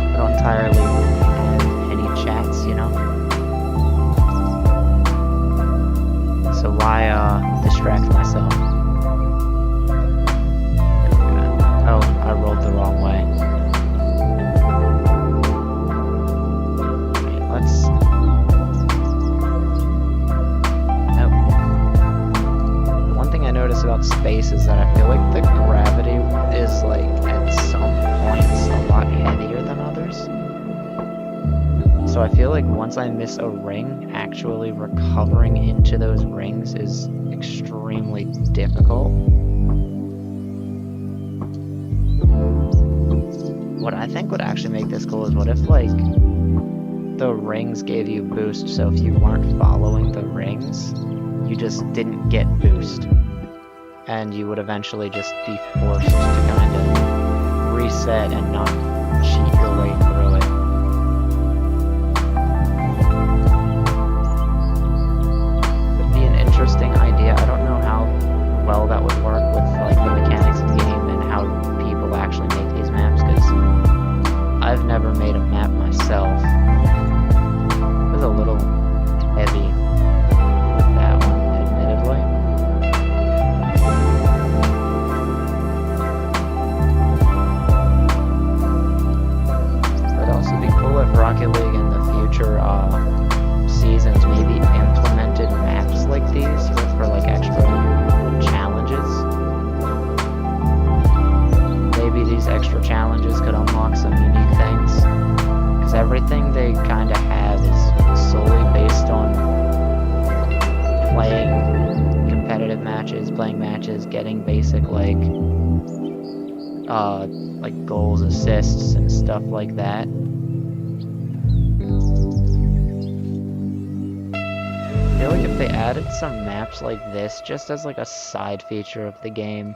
I don't entirely have any chats, you know? So why distract myself? Oh, I rolled the wrong way. Wait, let's... about space is that I feel like the gravity is like at some points a lot heavier than others. So I feel like once I miss a ring, actually recovering into those rings is extremely difficult. What I think would actually make this cool is what if like the rings gave you boost, so if you weren't following the rings, you just didn't get boost. And you would eventually just be forced to kind of reset and not cheat your way through it. Would be an interesting idea. I don't know how well that would work with like the mechanics of the game and how people actually make these maps, because I've never made a map myself. It was a little heavy with that one, admittedly. If Rocket League in the future seasons maybe implemented maps like these for like extra challenges. Maybe these extra challenges could unlock some unique things, because everything they kind of have is solely based on playing competitive matches, playing matches, getting basic like goals, assists, and stuff like that. I feel like if they added some maps like this just as like a side feature of the game,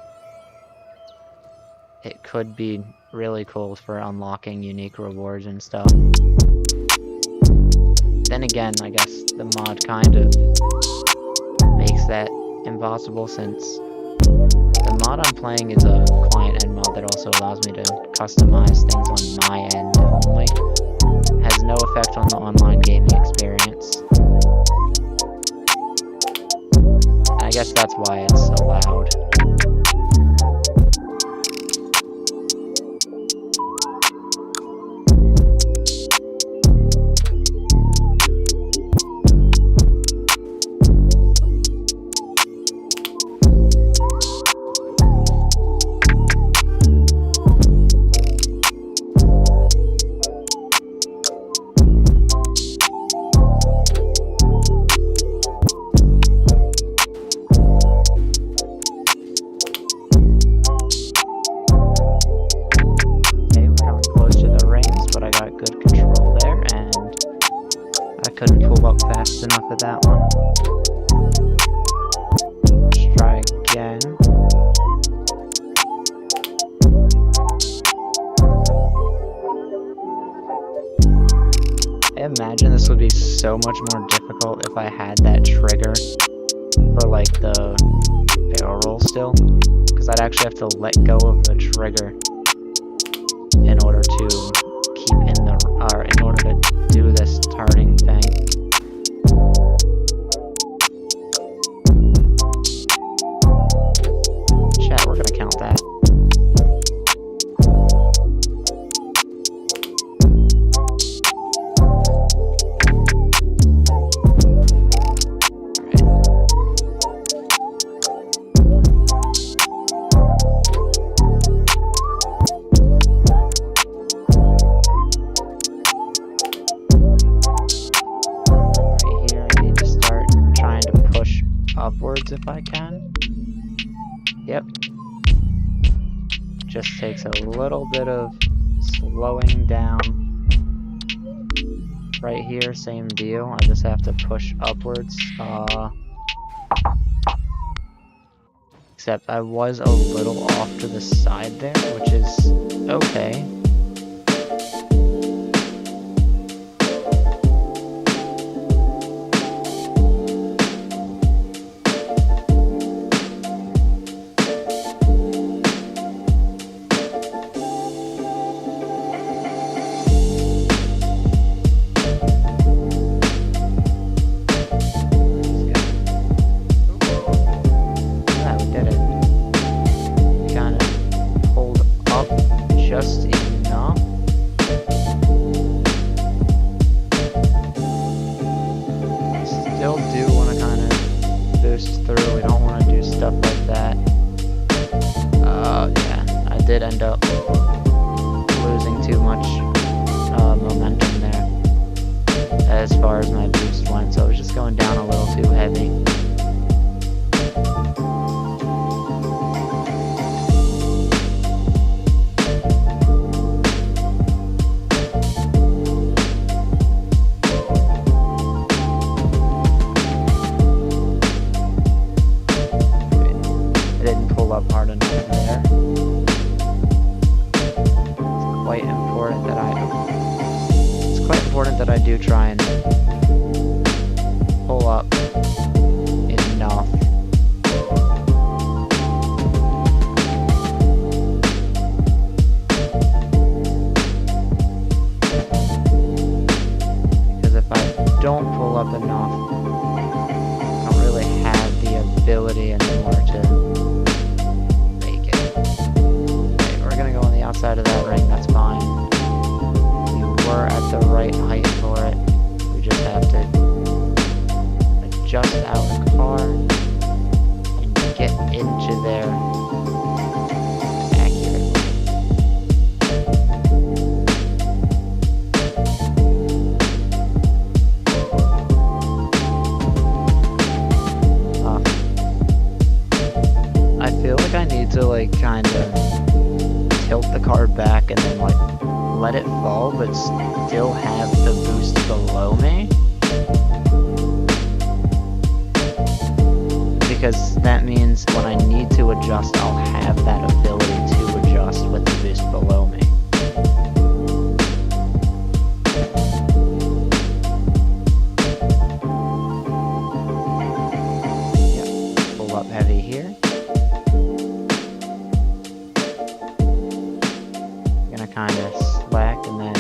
it could be really cool for unlocking unique rewards and stuff. Then again, I guess the mod kind of makes that impossible, since the mod I'm playing is a client-end mod that also allows me to customize things on my end only. It has no effect on the online gaming experience. I guess that's why it's allowed. couldn't pull up fast enough at that one. Let's try again. I imagine this would be so much more difficult if I had that trigger for like the barrel roll still, because I'd actually have to let go of the trigger in order to keep in the, or in order to do this turning thing. Chat, we're gonna count that. Upwards if I can. Yep. Just takes a little bit of slowing down. Right here, same deal. I just have to push upwards. Except I was a little off to the side there, which is okay. Just enough. Still do want to kind of boost through. We don't want to do stuff like that. Yeah, I did end up losing too much momentum there as far as my boost went, so I was just going down a little too heavy. Up hard enough there. It's quite important that I do try and pull up enough. Because if I don't pull up enough, I don't really have the ability anymore to outside of that ring. That's fine. We were at the right height for it. We just have to adjust our car and get into there accurately. I feel like I need to like kind of tilt the car back and then like let it fall but still have the boost below me, because that means when I need to adjust I'll have that ability to adjust with the boost below me. Yep, pull up heavy here. Kind of slack, and then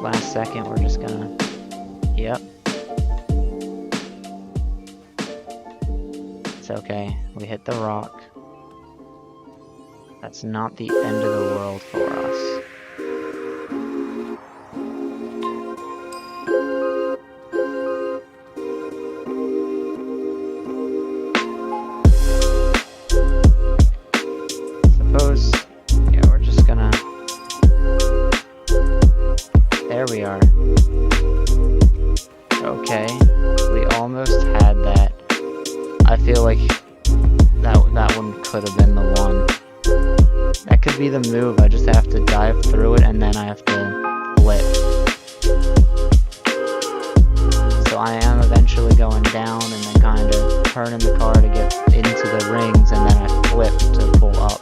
last second we're just gonna, yep, it's okay, we hit the rock. That's not the end of the world for us. Suppose, yeah, we're just gonna, there we are. Okay, we almost had that. I feel like that one could have been the one. That could be the move. I just have to dive through it and then I have to flip. I am eventually going down and then kind of turning the car to get into the rings, and then I flip to pull up.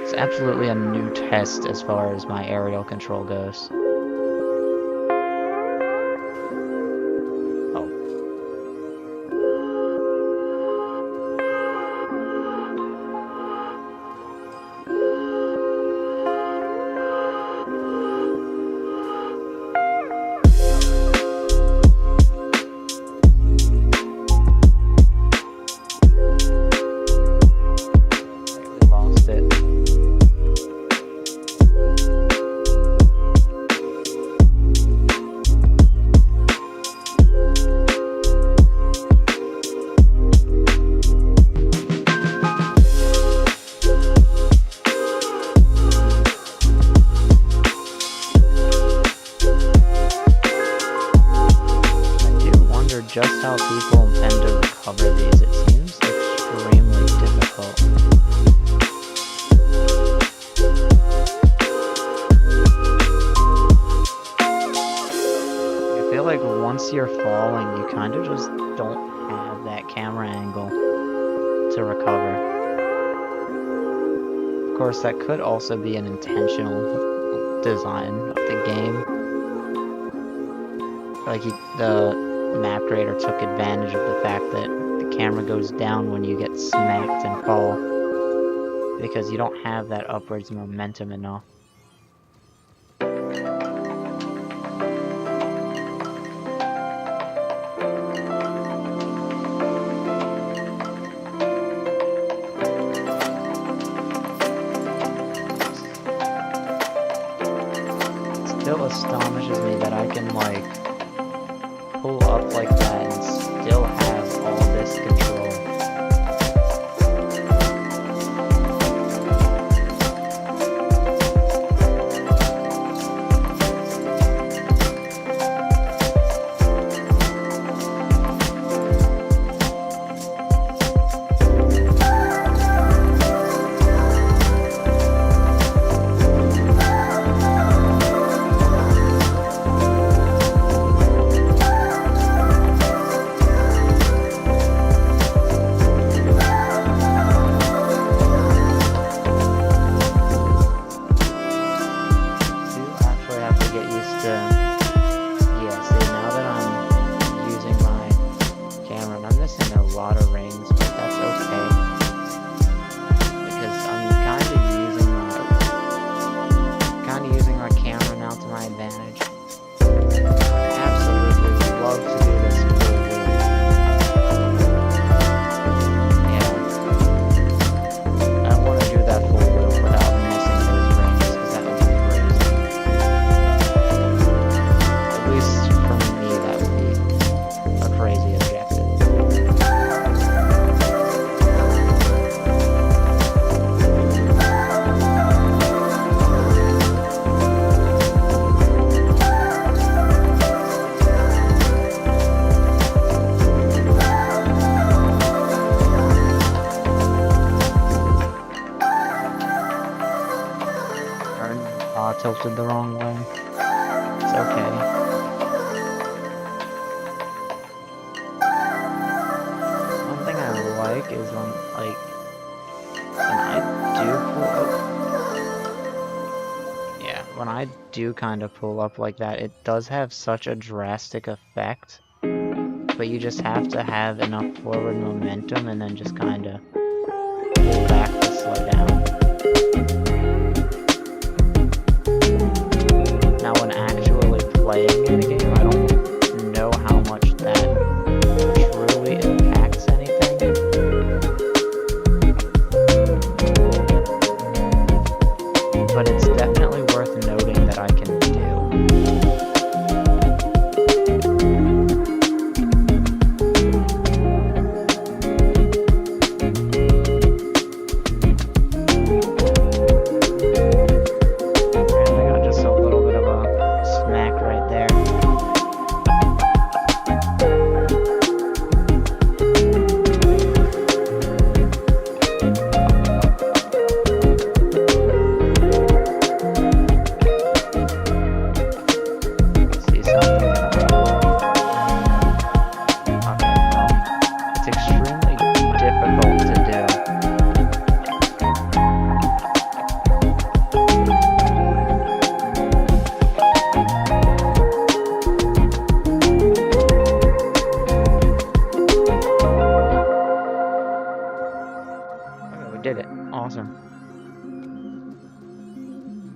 It's absolutely a new test as far as my aerial control goes. Just how people intend to recover these, it seems extremely difficult. I feel like once you're falling, you kind of just don't have that camera angle to recover. Of course, that could also be an intentional design of the game. Like the map creator took advantage of the fact that the camera goes down when you get smacked and fall, because you don't have that upwards momentum enough. It still astonishes me that I can like pull up like that and still have all this control. Tilted the wrong way. It's okay. One thing I like is when I do pull up. Yeah, when I do kind of pull up like that, it does have such a drastic effect. But you just have to have enough forward momentum and then just kind of pull back to slow down. Now when actually playing in the game, I don't know how much that truly impacts anything. But it's definitely worth noting that I can do.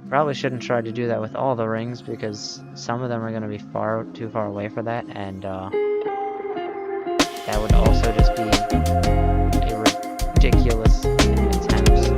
Probably shouldn't try to do that with all the rings because some of them are going to be too far away for that, and that would also just be a ridiculous attempt.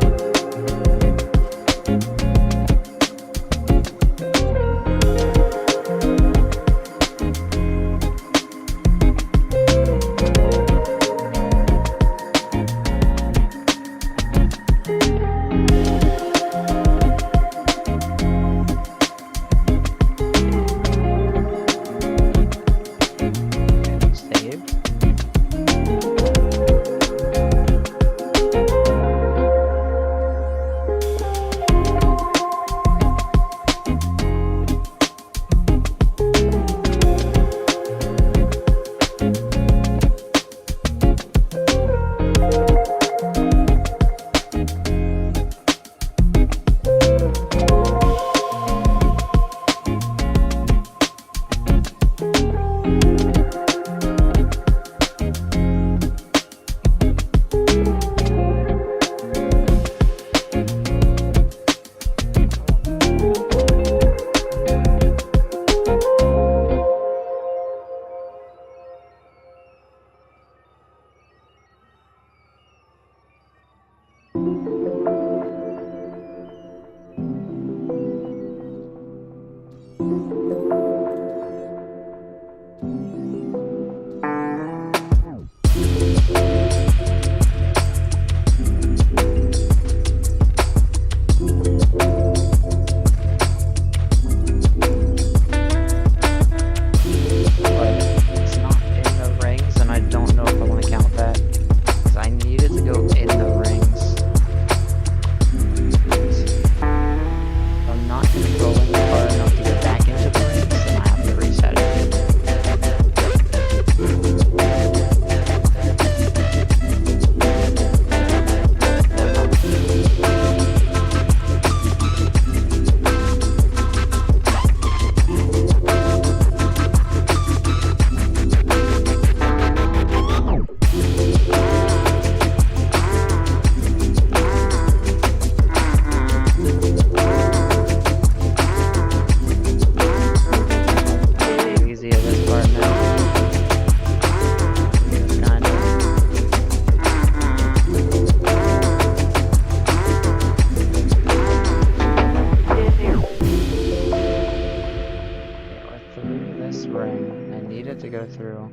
To go through.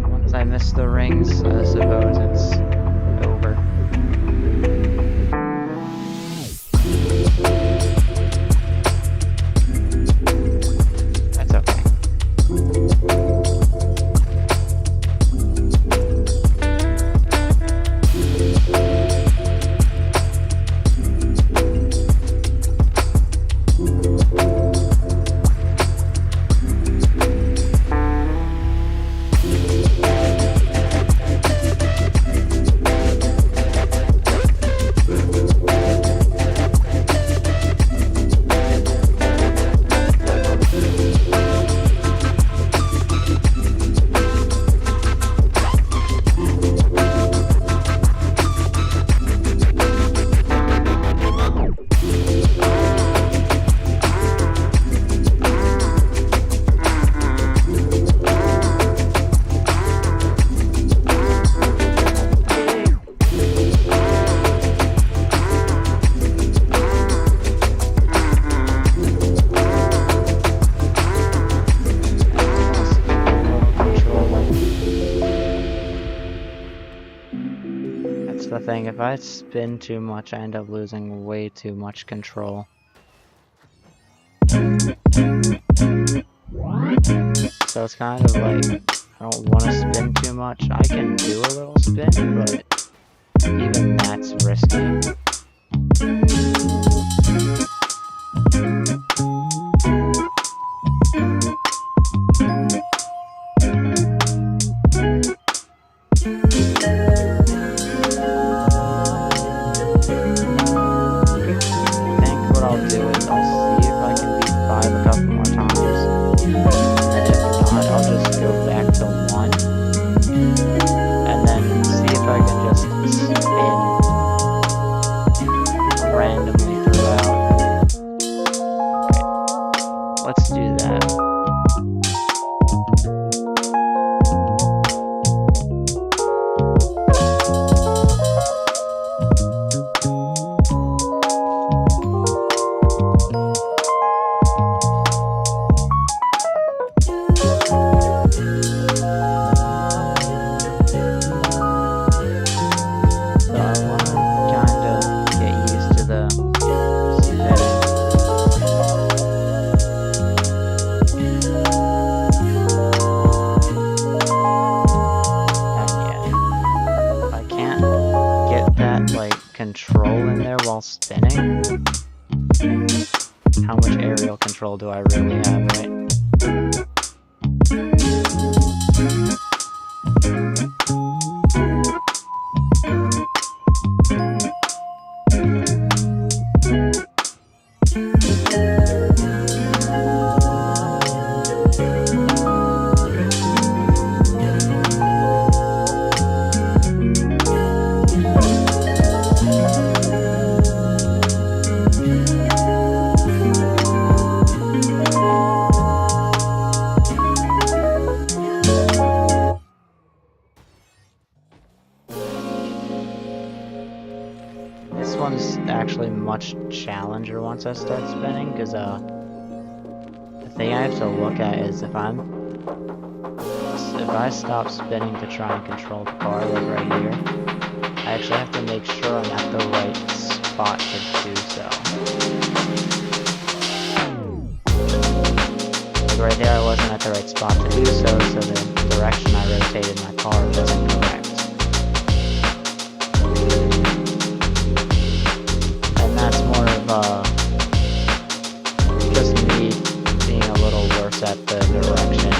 Once I miss the rings, I suppose it's over. That's okay. The thing, if I spin too much, I end up losing way too much control. So it's kind of like, I don't want to spin too much. I can do a little spin, but even that's risky. I'll just go do I really have, right? This one's actually much challenger once I start spinning, because the thing I have to look at is if I stop spinning to try and control the car, like right here, I actually have to make sure I'm at the right spot to do so. Like right there, I wasn't at the right spot to do so, so the direction I rotated my car wasn't correct. That's more of just me being a little worse at the direction.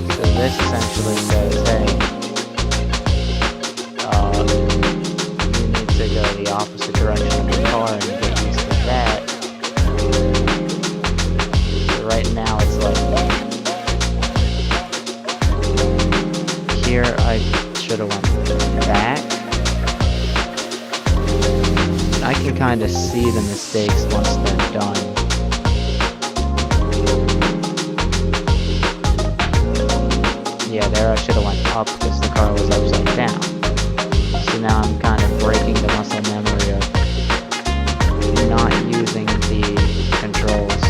So this essentially says, hey, you need to go the opposite direction of the car and get used to that. So right now it's like, here I should have went back. I can kind of see the mistakes once they're done. Yeah, there I should have went up because the car was upside down. So now I'm kind of breaking the muscle memory of not using the controls.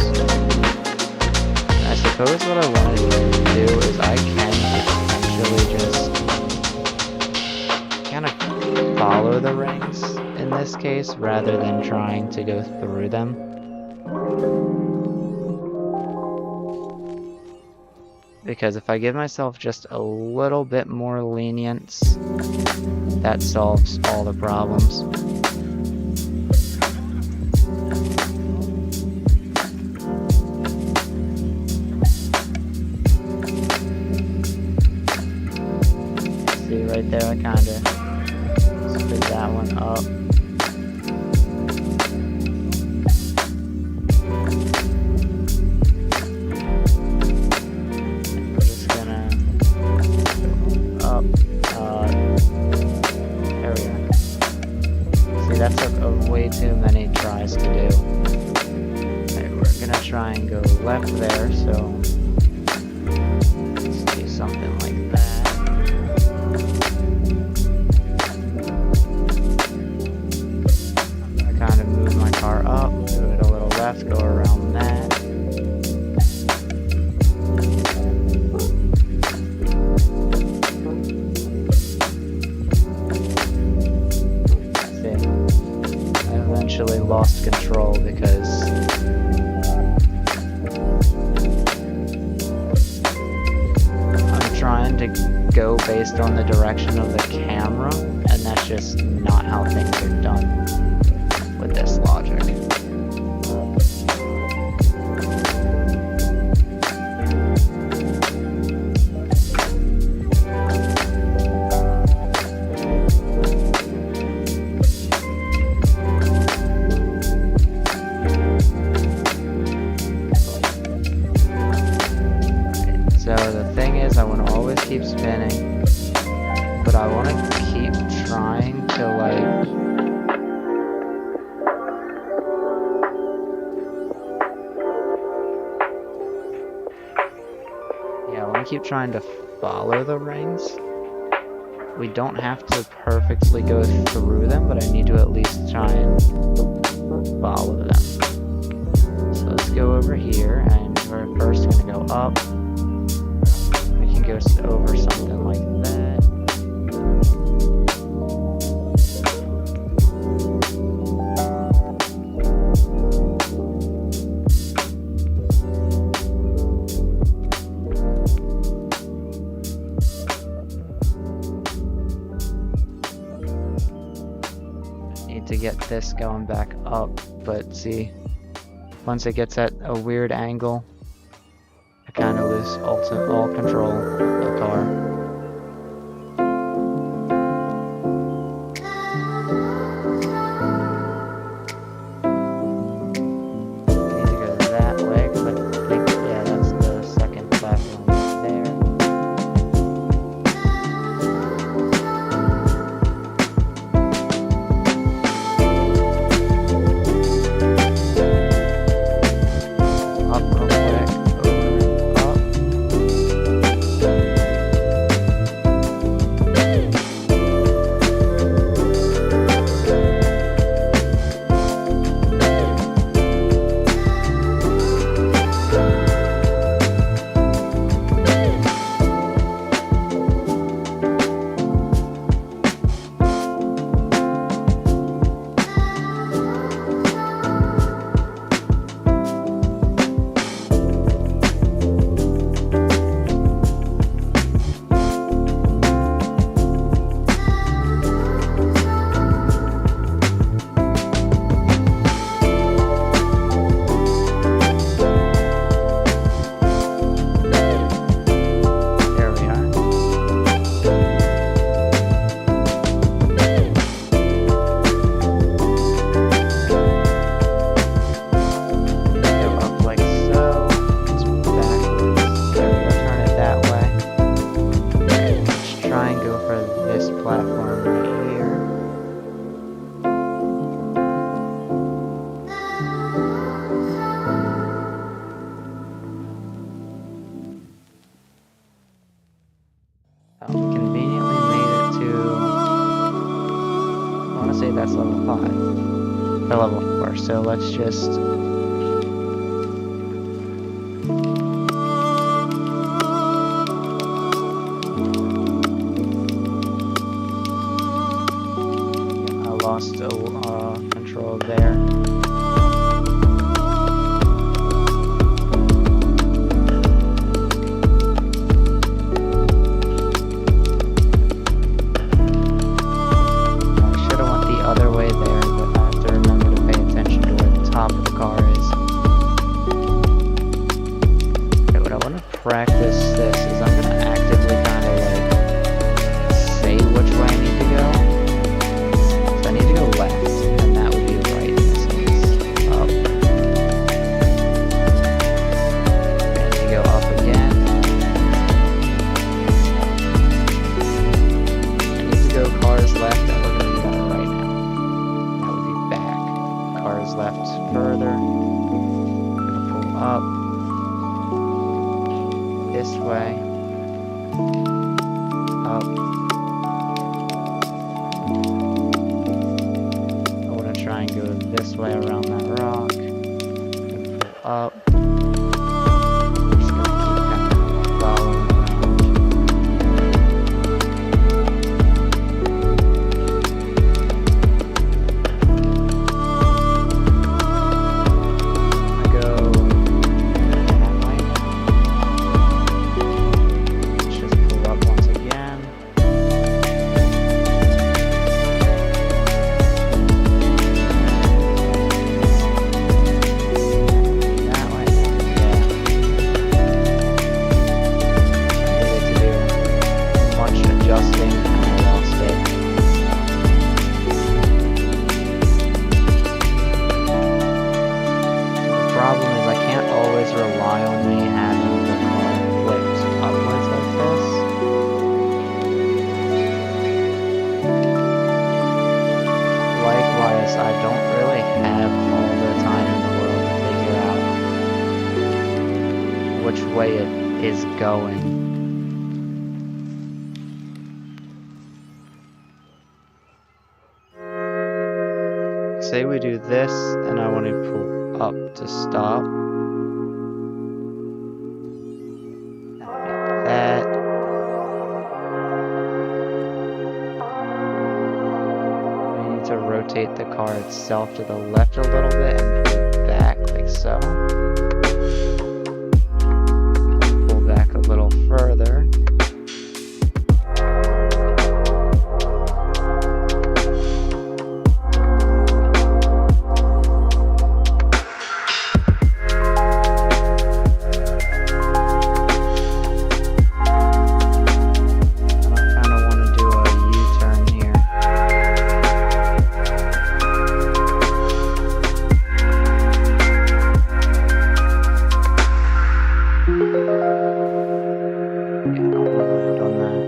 And I suppose what I wanted to do is I can actually just kind of follow the rings in this case, rather than trying to go through them. Because if I give myself just a little bit more lenience, that solves all the problems. See right there, I kinda split that one up. That took way too many tries to do. Okay, we're gonna try and go left there, so let's do something like that. I'm gonna kind of move my car up, move it a little left, go around that. Lost control because I'm trying to go based on the direction of the camera, and that's just not how things are done with this logic. Keep spinning, but I want to keep trying to I want to keep trying to follow the rings. We don't have to perfectly go through them, but I need to at least try and follow them. So let's go over here, and we're first going to go up. Goes over something like that. to get this going back up, but see, once it gets at a weird angle, I kind of lose all control of the car. Conveniently made it to, I want to say that's level 5, or level 4, so let's just, I lost control there. Practice this is I'm going to actively kind of like say which way I need to go. So I need to go left, and that would be right in this case. Up. I need to go up again. I need to go cars left, and we're going to do that right now. That would be back. Cars left further. I'm going to pull up. This way, up. I want to try and go this way around that rock, and pull up. I'm just going to keep kind of following I don't really have all the time in the world to figure out which way it is going. Say we do this, and I want to pull up to stop. That. To rotate the car itself to the left a little bit and pull back like so. Pull back a little further. Yeah, I'll land on that.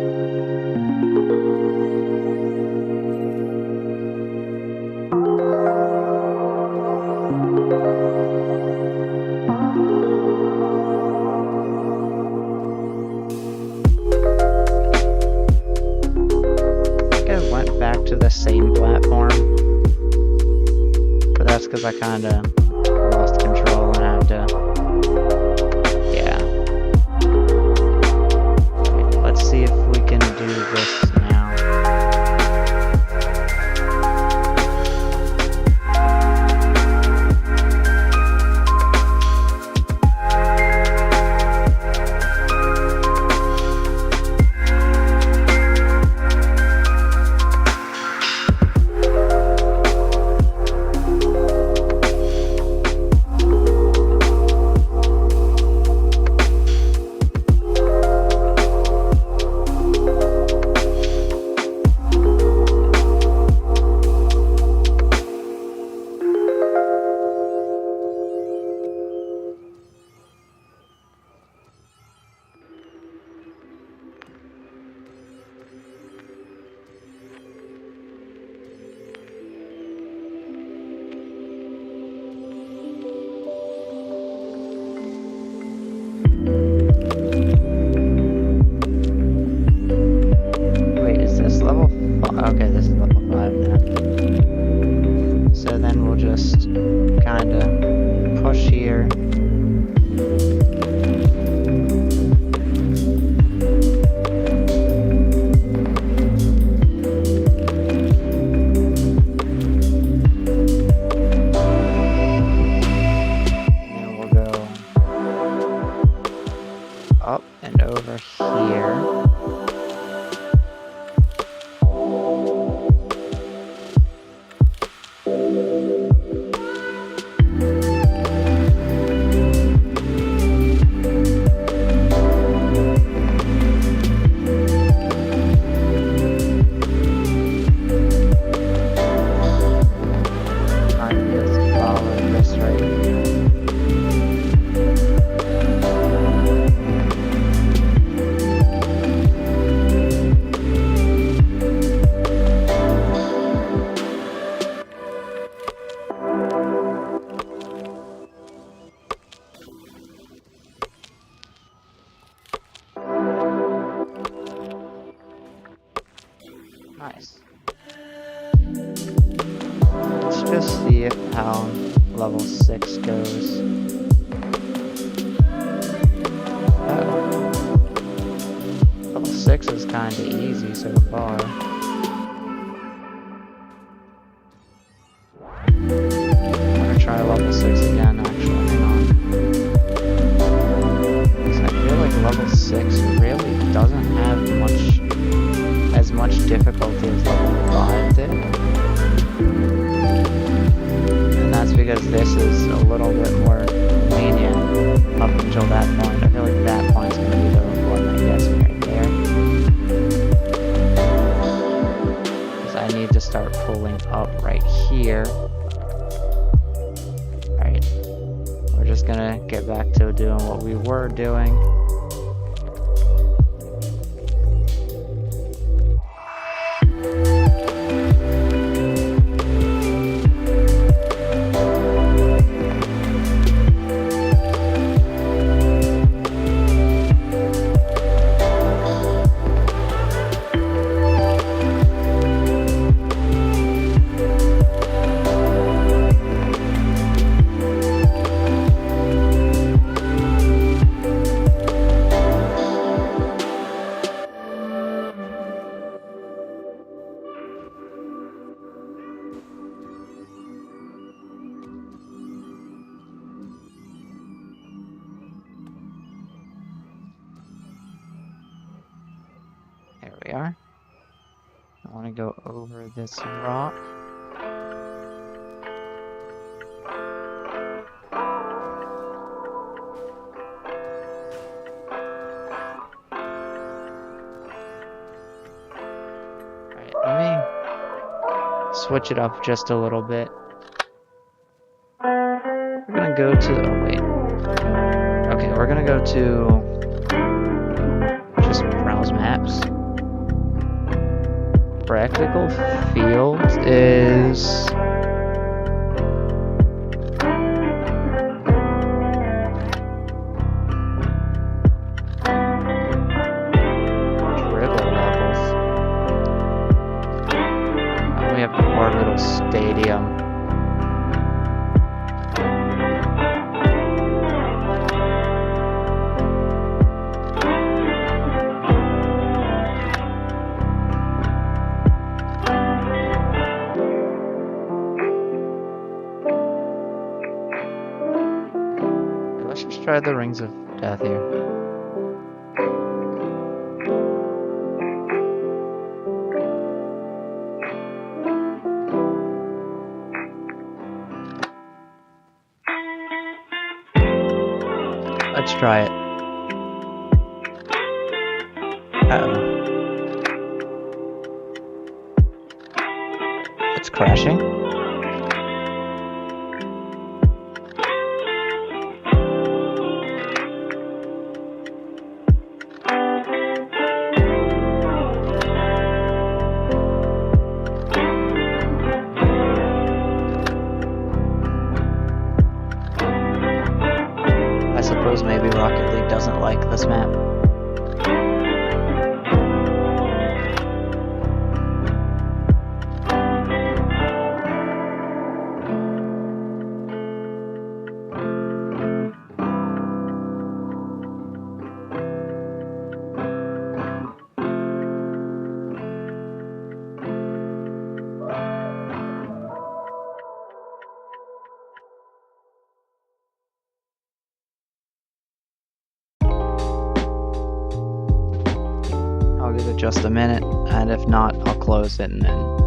I think I went back to the same platform, but that's because I kind of lost control and had to. Yeah. Okay, let's see if we can do this now. Wait, is this level 5? Okay, this is level 5 now. So then we'll just kind of push here. And we'll go up and over here. Nice. Let's just see how level 6 goes. Level 6 is kinda easy so far. I'm gonna try level 6 again, actually, hang on. 'Cause I feel like level 6 really doesn't have as much difficulty as level 5 did. And that's because this is a little bit more lenient up until that point. I feel like that point's gonna be the one that gets me right there. Because I need to start pulling up right here. Alright. We're just gonna get back to doing what we were doing. There we are. I want to go over this rock. Alright, let me switch it up just a little bit. We're gonna go to, oh wait. Okay, we're gonna go to just browse maps. Practical field is dribble levels. We have our little stadium. Let's just try the Rings of Death here. Let's try it. Uh-oh. It's crashing. I suppose maybe Rocket League doesn't like this map. I'll give it just a minute, and if not, I'll close it and then...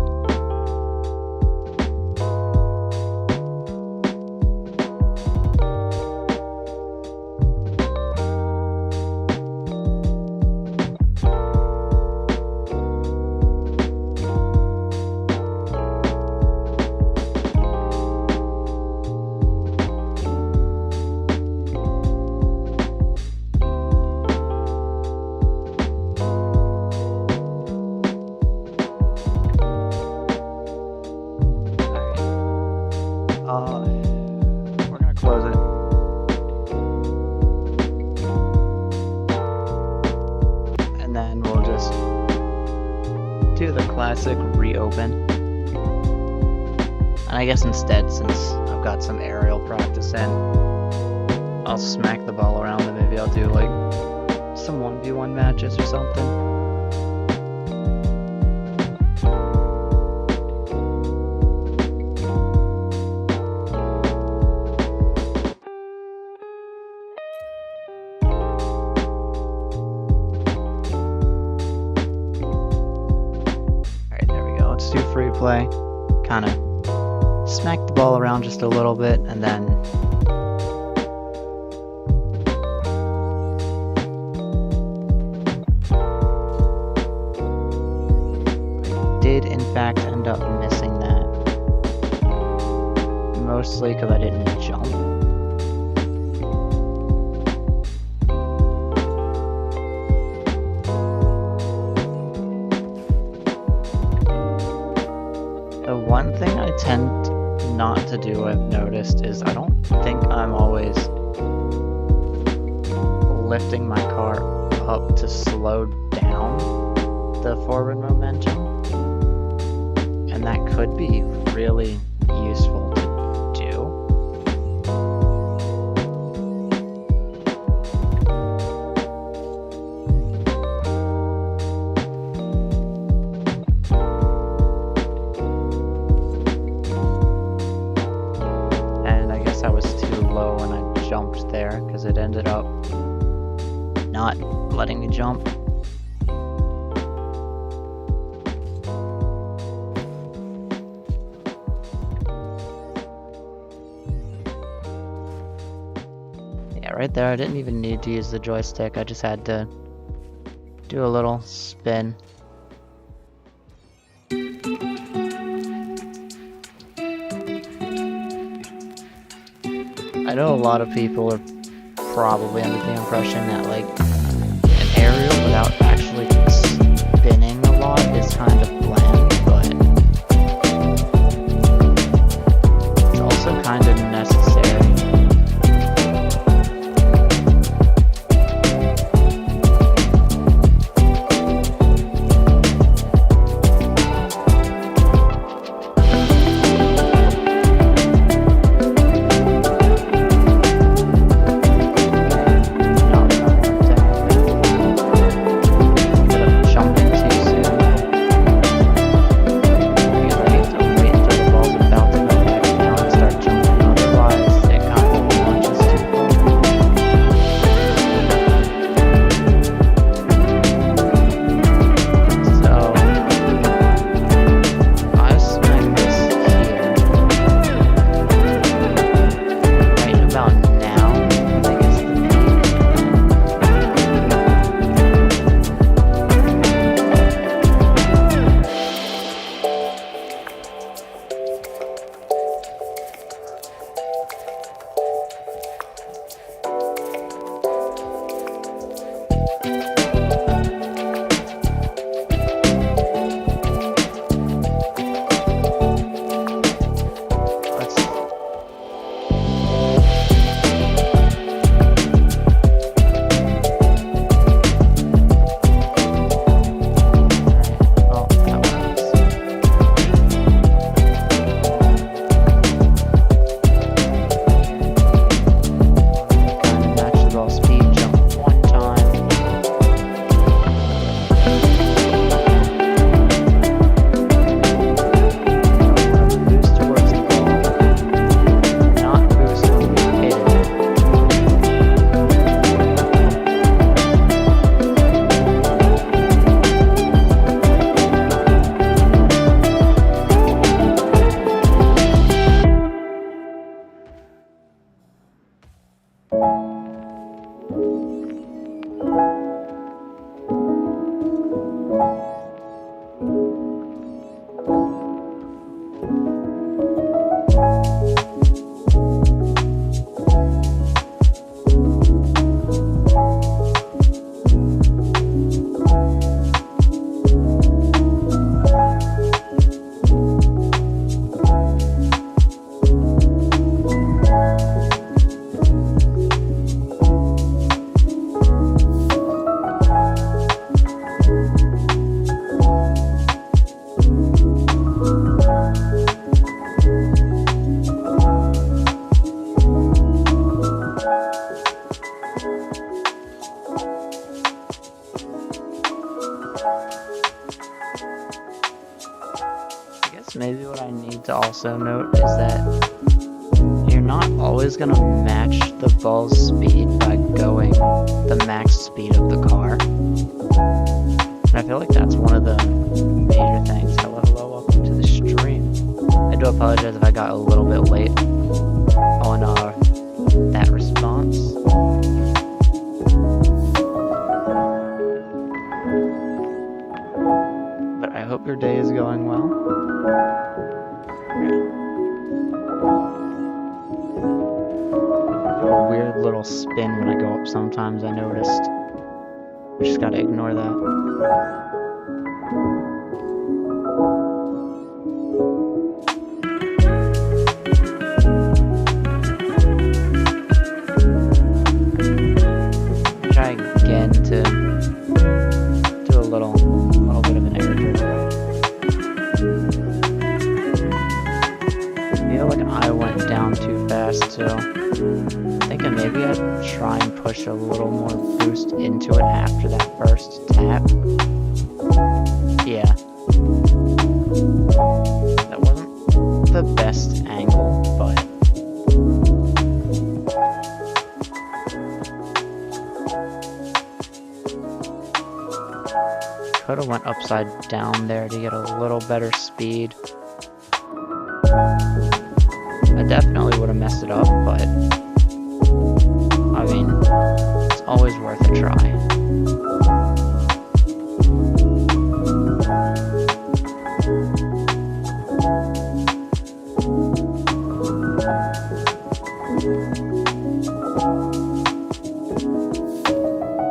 we're gonna close it. And then we'll just do the classic reopen. And I guess instead, since I've got some aerial practice in, I'll smack the ball around and maybe I'll do like some 1v1 matches or something. Do free play, kind of smack the ball around just a little bit, and then I did in fact end up missing that, mostly because I didn't jump. The one thing I tend not to do, I've noticed, is I don't think I'm always lifting my car up to slow down the forward momentum. And that could be really useful to do. I was too low when I jumped there because it ended up not letting me jump. Yeah, right there I didn't even need to use the joystick, I just had to do a little spin. I know a lot of people are probably under the impression that like an aerial without actually spinning a lot is kind of bland, but it's also kind of necessary. Maybe what I need to also note is that you're not always going to match the ball's speed by going the max speed of the car. And I feel like that's one of the major things. Hello, welcome to the stream. I do apologize if I got a little bit late on that response. But I hope your day is going well. Do a weird little spin when I go up sometimes, I noticed. I just gotta ignore that. Try again to do a little bit of an air dribble. I feel like I went down too fast, so I'm thinking maybe I'd try and push a little more boost into it after that first tap. Yeah. That wasn't the best angle, but could have went upside down there to get a little better speed. I definitely would have messed it up, but I mean, it's always worth a try.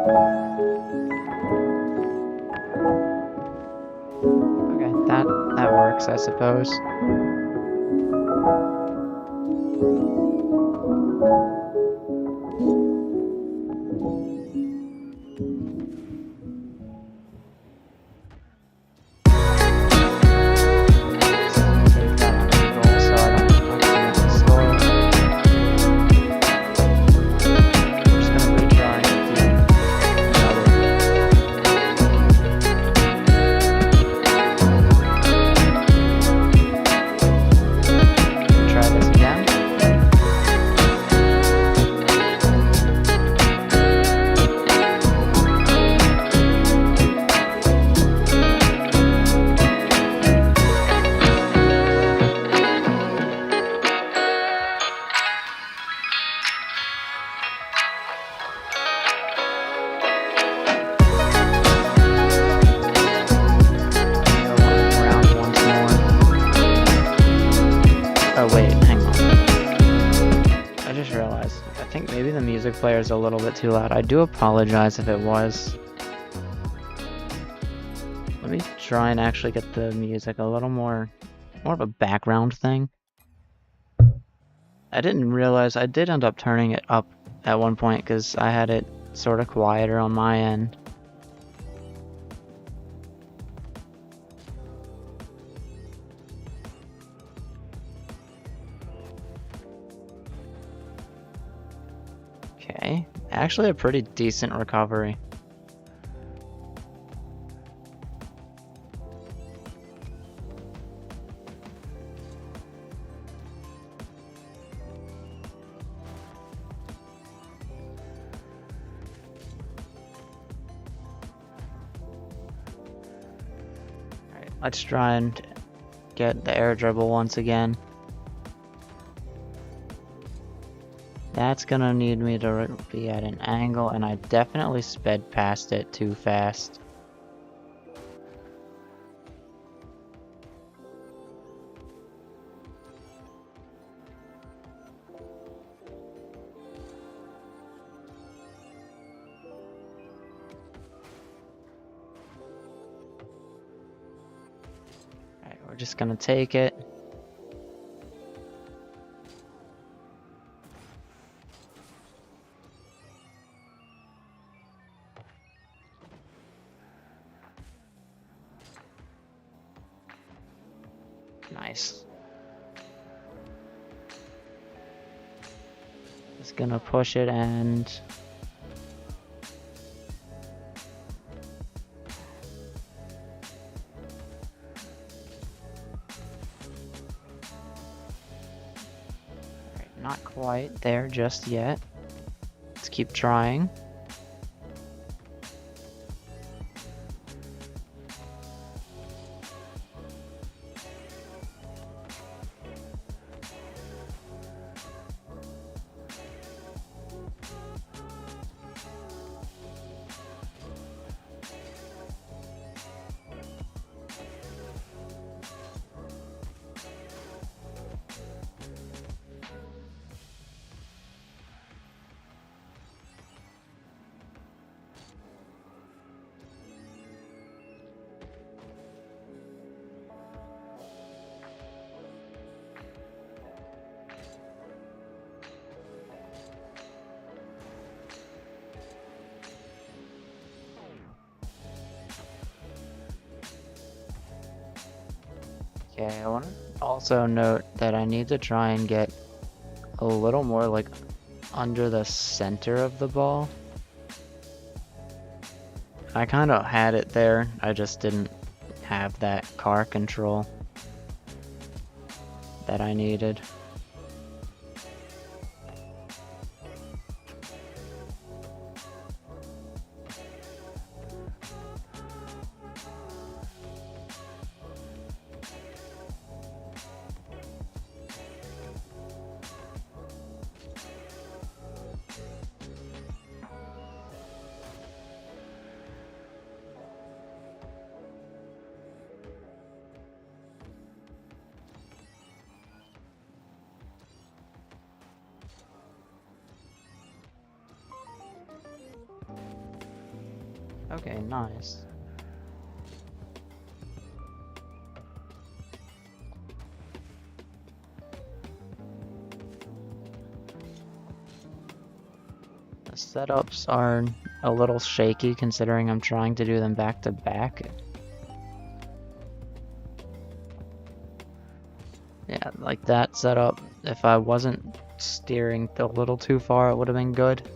Okay, that works, I suppose. Take that under control so I don't accidentally slow it. I'm just gonna retry and do another. Try this again. Oh wait, hang on. I just realized, I think maybe the music player is a little bit too loud. I do apologize if it was. Let me try and actually get the music a little more of a background thing. I didn't realize I did end up turning it up at one point because I had it sort of quieter on my end. Okay, actually a pretty decent recovery. Alright, let's try and get the air dribble once again. That's gonna need me to be at an angle, and I definitely sped past it too fast. Alright, we're just gonna take it. Nice. Just gonna push it and... Alright, not quite there just yet. Let's keep trying. Okay, I want to also note that I need to try and get a little more like under the center of the ball. I kind of had it there, I just didn't have that car control that I needed. Okay, nice. The setups are a little shaky considering I'm trying to do them back to back. Yeah, like that setup, if I wasn't steering a little too far, it would have been good.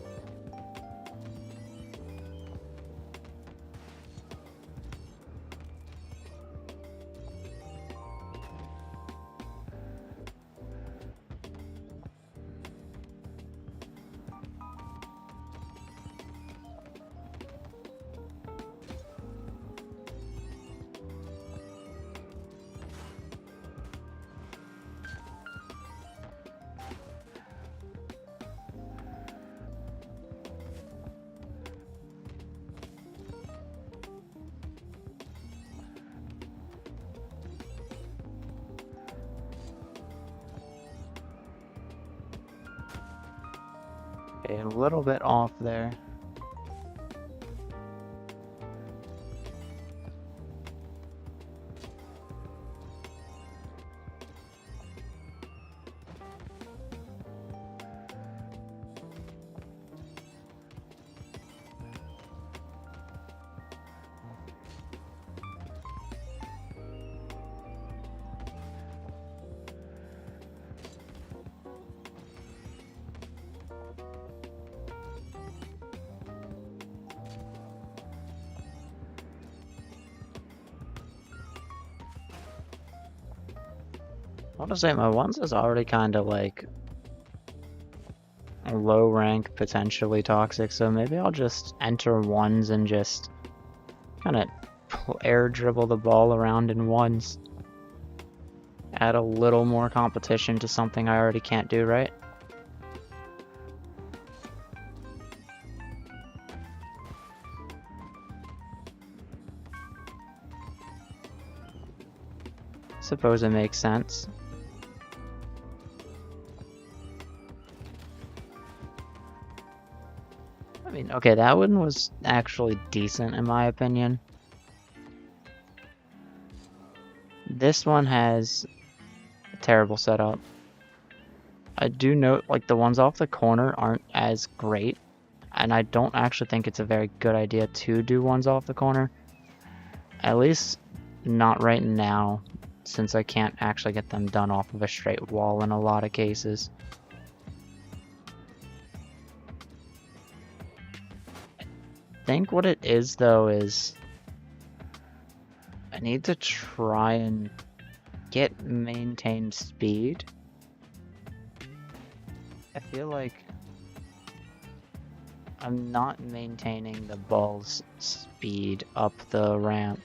Okay, a little bit off there. I want to say my ones is already kind of like a low rank, potentially toxic, so maybe I'll just enter ones and just kind of air dribble the ball around in ones. Add a little more competition to something I already can't do, right? Suppose it makes sense. I mean, okay, that one was actually decent in my opinion. This one has a terrible setup. I do note, like, the ones off the corner aren't as great, and I don't actually think it's a very good idea to do ones off the corner. At least not right now, since I can't actually get them done off of a straight wall in a lot of cases. I think what it is, though, is I need to try and get maintained speed. I feel like I'm not maintaining the ball's speed up the ramp.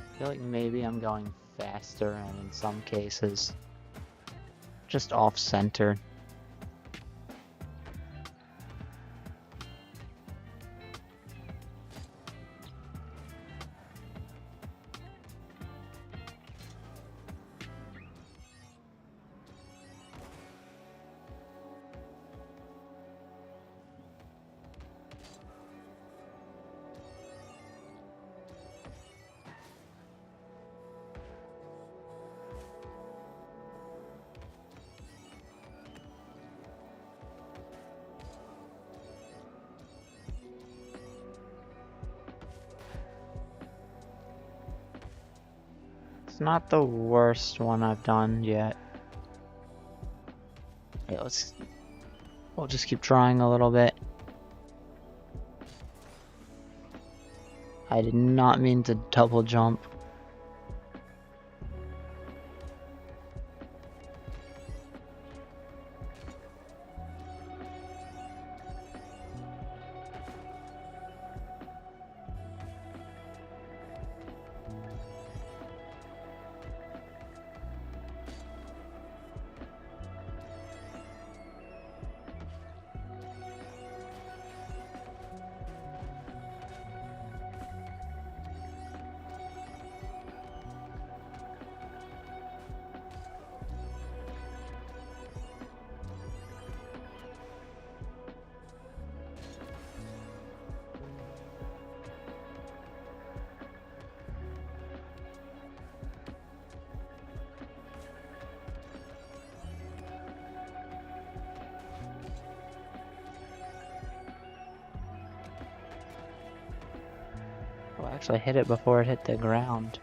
I feel like maybe I'm going faster and in some cases just off center. It's not the worst one I've done yet. Okay, we'll just keep trying a little bit. I did not mean to double jump. Oh, I actually hit it before it hit the ground.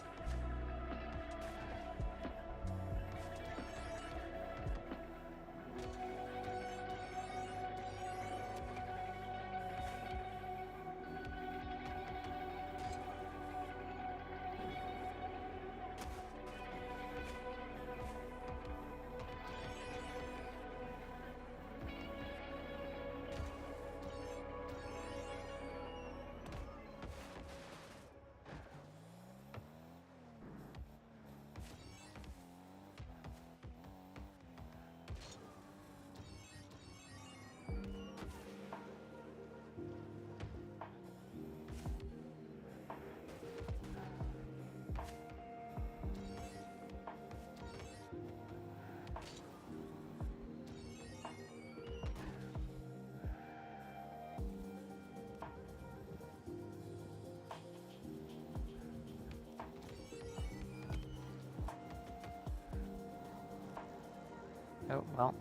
Oh, well.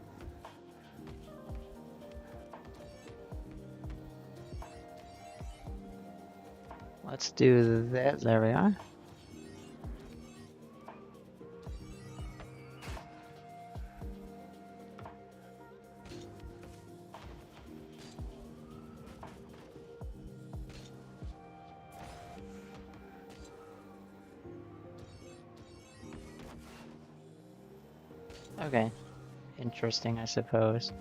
Let's do that. There we are. Okay. Interesting, I suppose.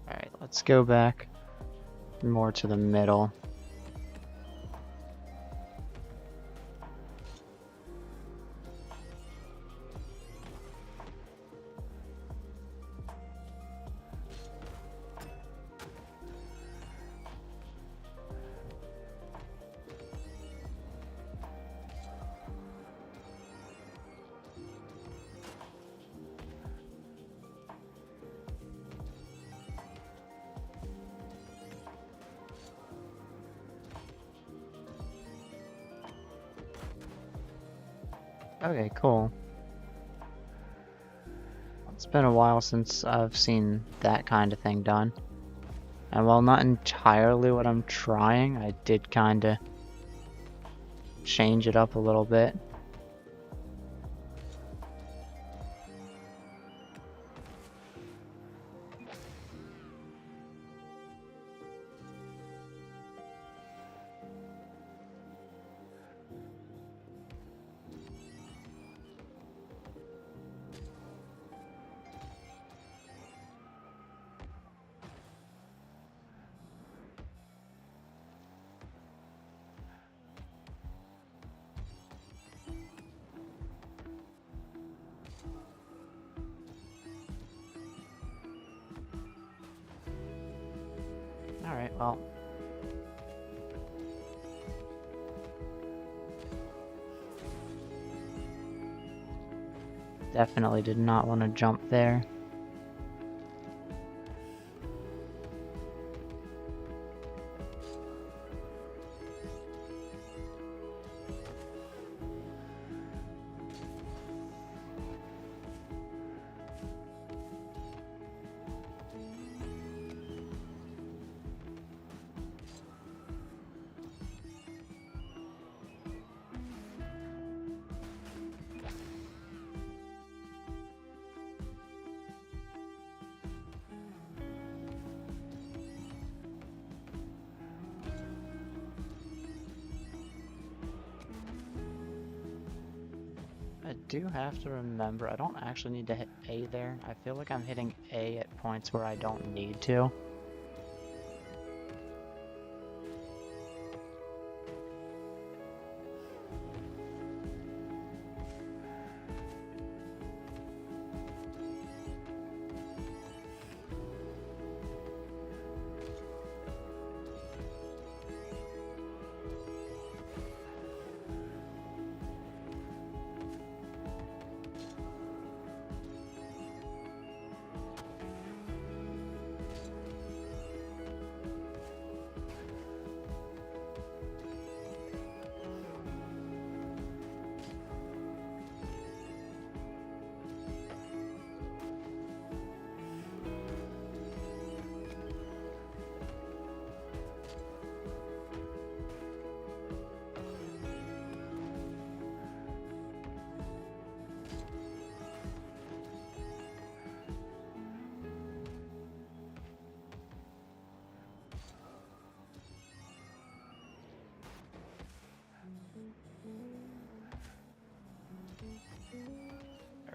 Alright, let's go back more to the middle. Okay, cool. It's been a while since I've seen that kind of thing done. And while not entirely what I'm trying, I did kind of change it up a little bit. Alright, well. Definitely did not want to jump there. I do have to remember, I don't actually need to hit A there. I feel like I'm hitting A at points where I don't need to.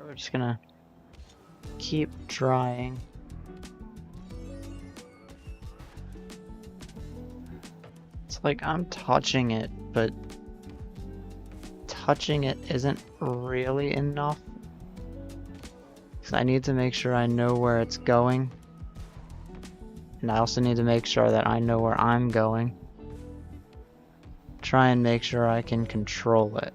we're just gonna keep trying. It's like I'm touching it, but touching it isn't really enough. Because I need to make sure I know where it's going. And I also need to make sure that I know where I'm going. Try and make sure I can control it.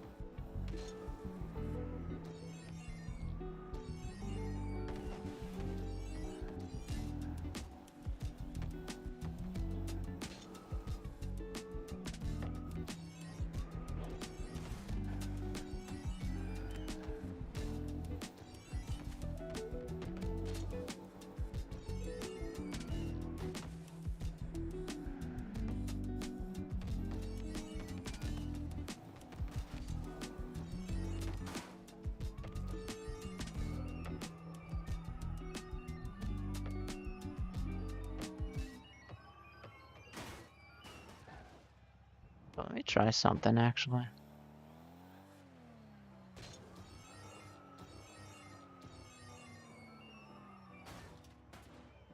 Let me try something actually.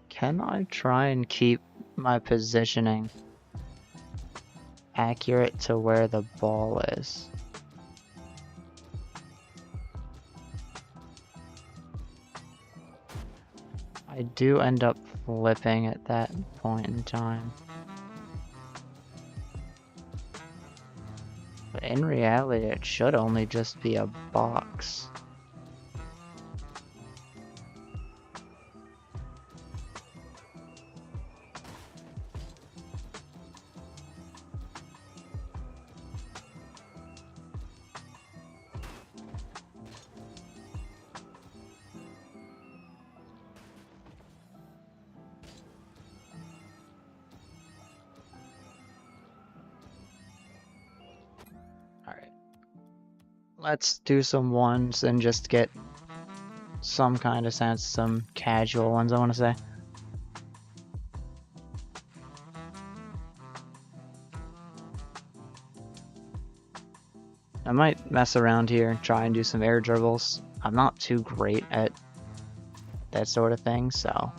Can I try and keep my positioning accurate to where the ball is? I do end up flipping at that point in time. But in reality, it should only just be a box. Alright. Let's do some ones and just get some kind of sense, some casual ones, I want to say. I might mess around here and try and do some air dribbles. I'm not too great at that sort of thing, so...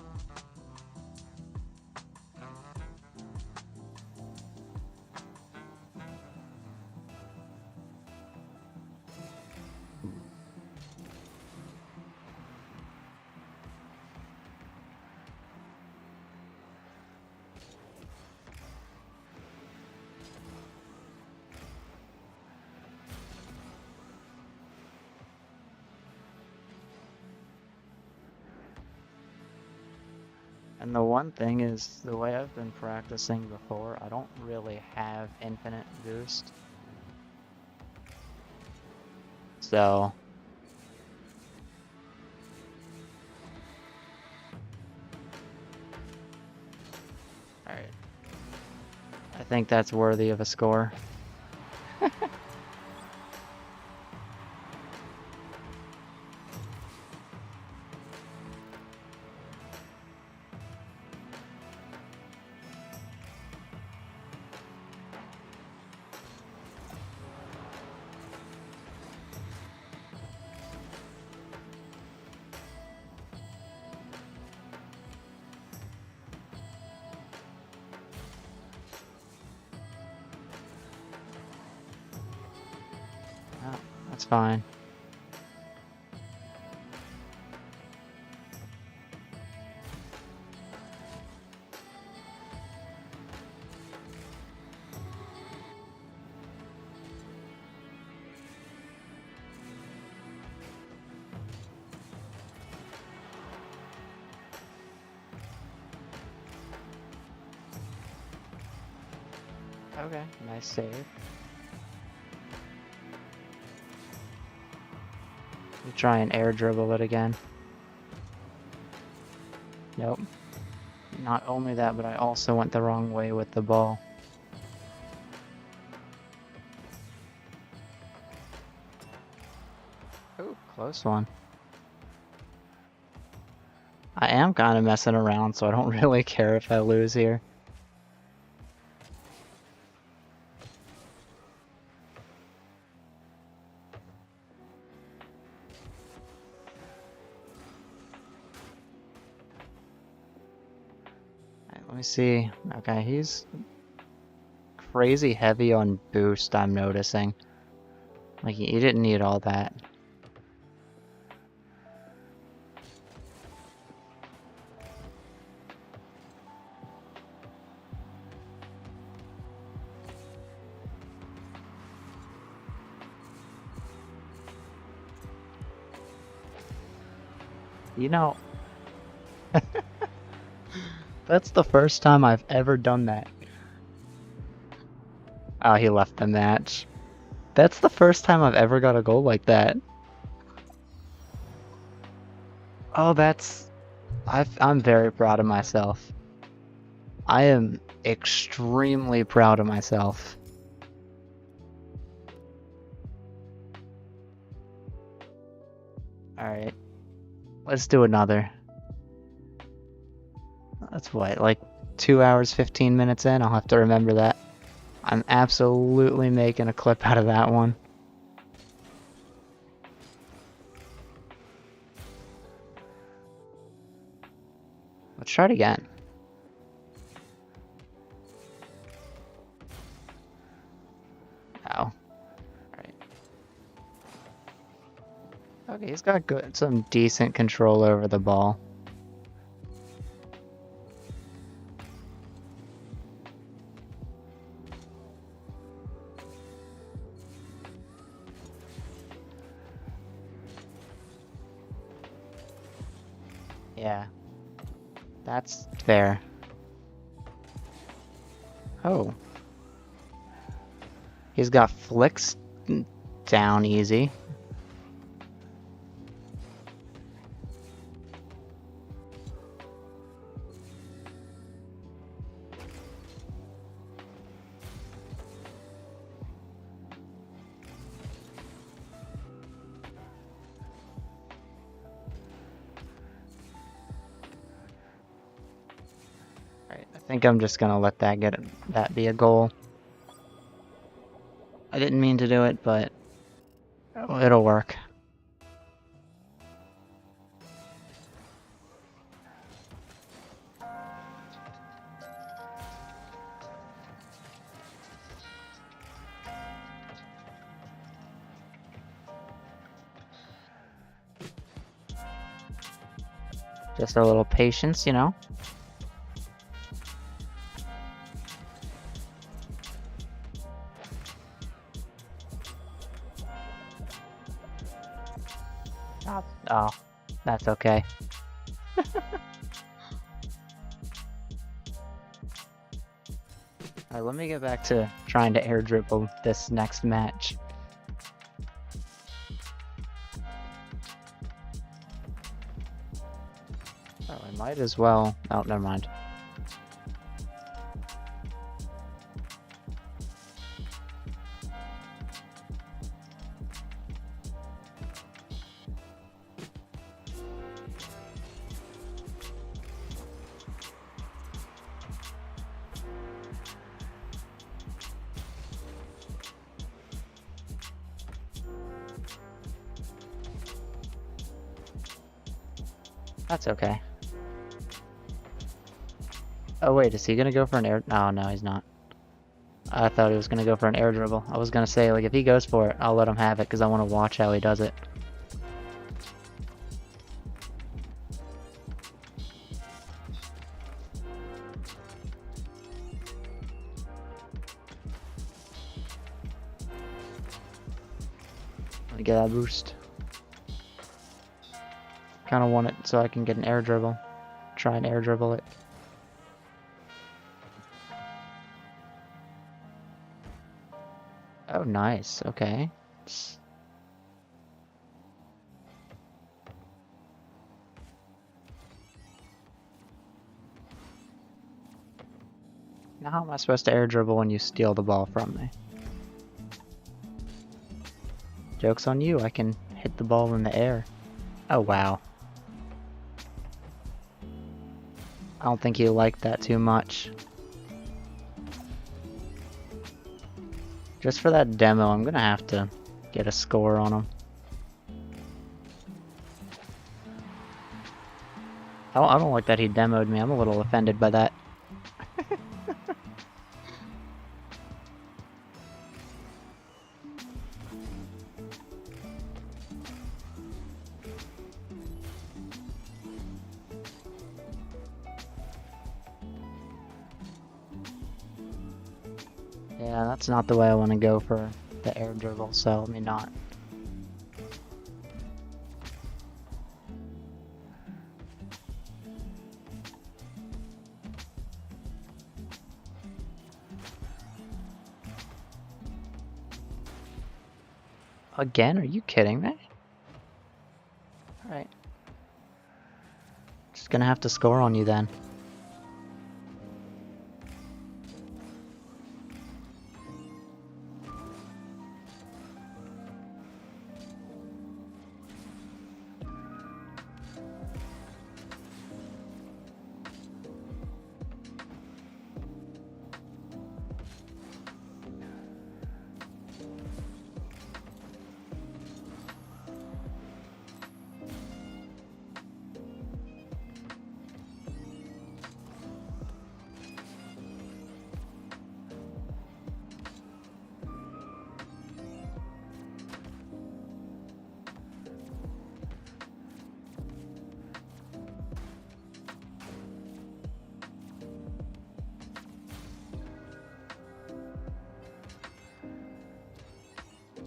And the one thing is, the way I've been practicing before, I don't really have infinite boost. So... Alright. I think that's worthy of a score. That's fine. Okay, nice save. We'll try and air dribble it again. Nope. Not only that, but I also went the wrong way with the ball. Ooh, close one. I am kind of messing around, so I don't really care if I lose here. me see. Okay, he's crazy heavy on boost, I'm noticing. Like, he didn't need all that. You know, that's the first time I've ever done that. Oh, he left the match. That's the first time I've ever got a goal like that. Oh, I'm very proud of myself. I am extremely proud of myself. Alright. Let's do another. That's what, like 2 hours, 15 minutes in? I'll have to remember that. I'm absolutely making a clip out of that one. Let's try it again. Oh. Alright. Okay, he's got some decent control over the ball. Yeah. That's fair. Oh. He's got flicks down easy. Right, I think I'm just gonna let that be a goal. I didn't mean to do it, but it'll work. Just a little patience, you know? Oh, that's okay. Alright, let me get back to trying to air dribble this next match. Oh, I might as well. Oh, never mind. That's okay. Oh wait, is he gonna go for an air? Oh no, he's not. I thought he was gonna go for an air dribble. I was gonna say, like, if he goes for it, I'll let him have it because I want to watch how he does it. Let me get that boost. Kind of want it so I can get an air dribble. Try and air dribble it. Oh, nice. Okay. Now how am I supposed to air dribble when you steal the ball from me? Joke's on you, I can hit the ball in the air. Oh, wow. I don't think he liked that too much. Just for that demo, I'm gonna have to get a score on him. I don't like that he demoed me. I'm a little offended by that. Yeah, that's not the way I want to go for the air dribble, so let me not. Again? Are you kidding me? Alright. Just gonna have to score on you then.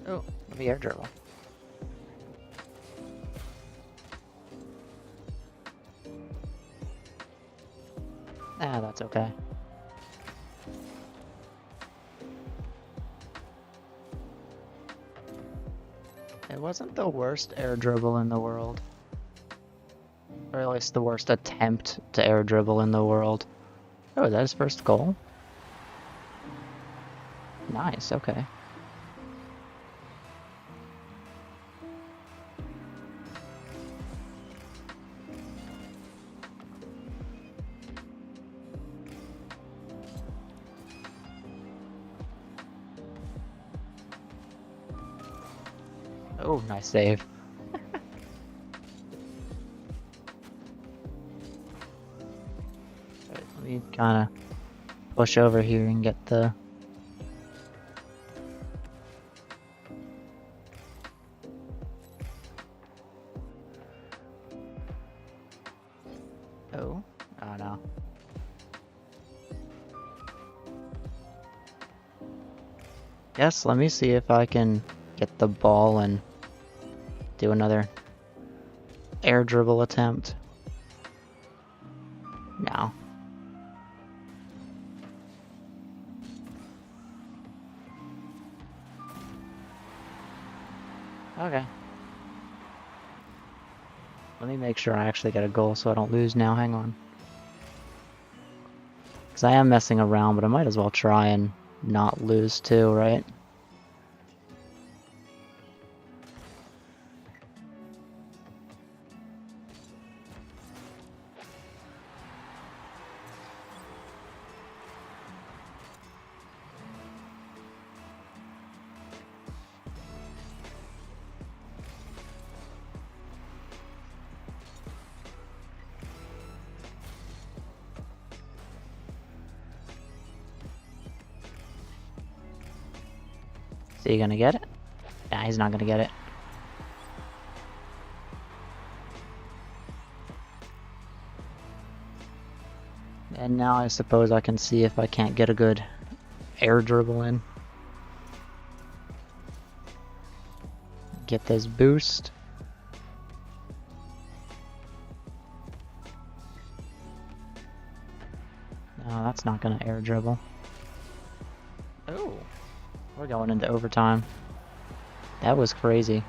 Oh, let me air dribble. Ah, that's okay. It wasn't the worst air dribble in the world. Or at least the worst attempt to air dribble in the world. Oh, is that his first goal? Nice, okay. Oh, nice save. Alright, let me kinda push over here and get the... Oh, oh no. Yes, let me see if I can get the ball and do another air dribble attempt. No. Okay. Let me make sure I actually get a goal so I don't lose now. Hang on. Because I am messing around, but I might as well try and not lose too, right? Is he gonna get it? Nah, he's not gonna get it. And now I suppose I can see if I can't get a good air dribble in. Get this boost. No, that's not gonna air dribble. Oh, we're going into overtime. That was crazy.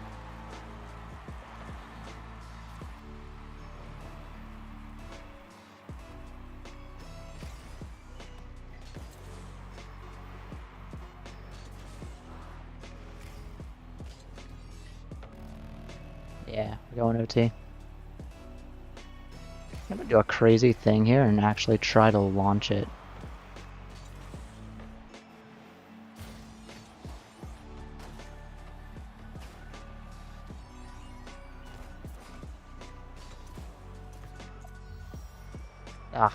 Yeah, we're going OT. I'm gonna do a crazy thing here and actually try to launch it. Ah,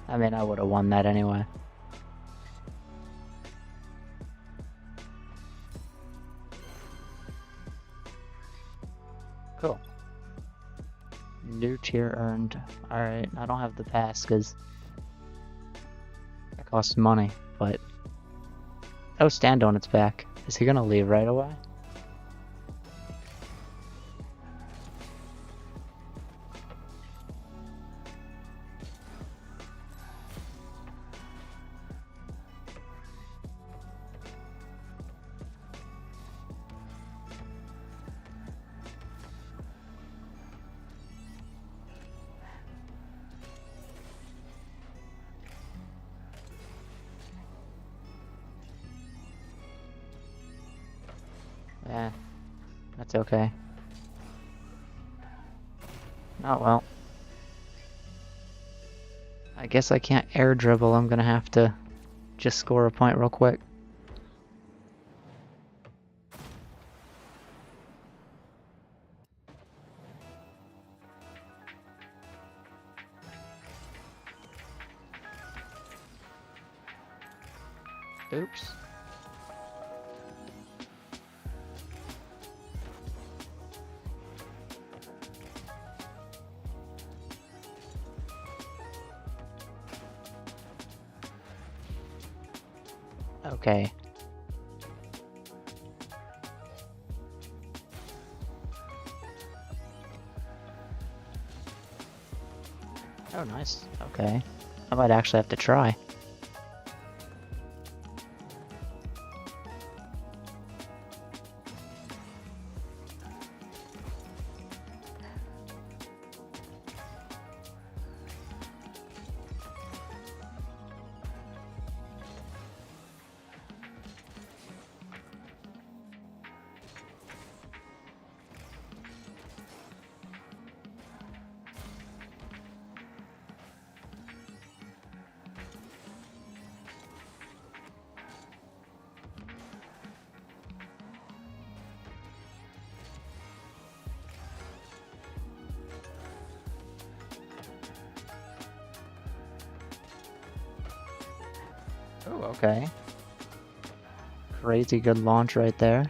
I mean, I would have won that anyway. Cool. New tier earned. Alright, I don't have the pass because it costs money, but Oh, stand on its back. Is he gonna leave right away? Eh, that's okay. Oh well. I guess I can't air dribble, I'm gonna have to just score a point real quick. Oops. Okay. Oh, nice. Okay. I might actually have to try. Oh, okay. Crazy good launch right there.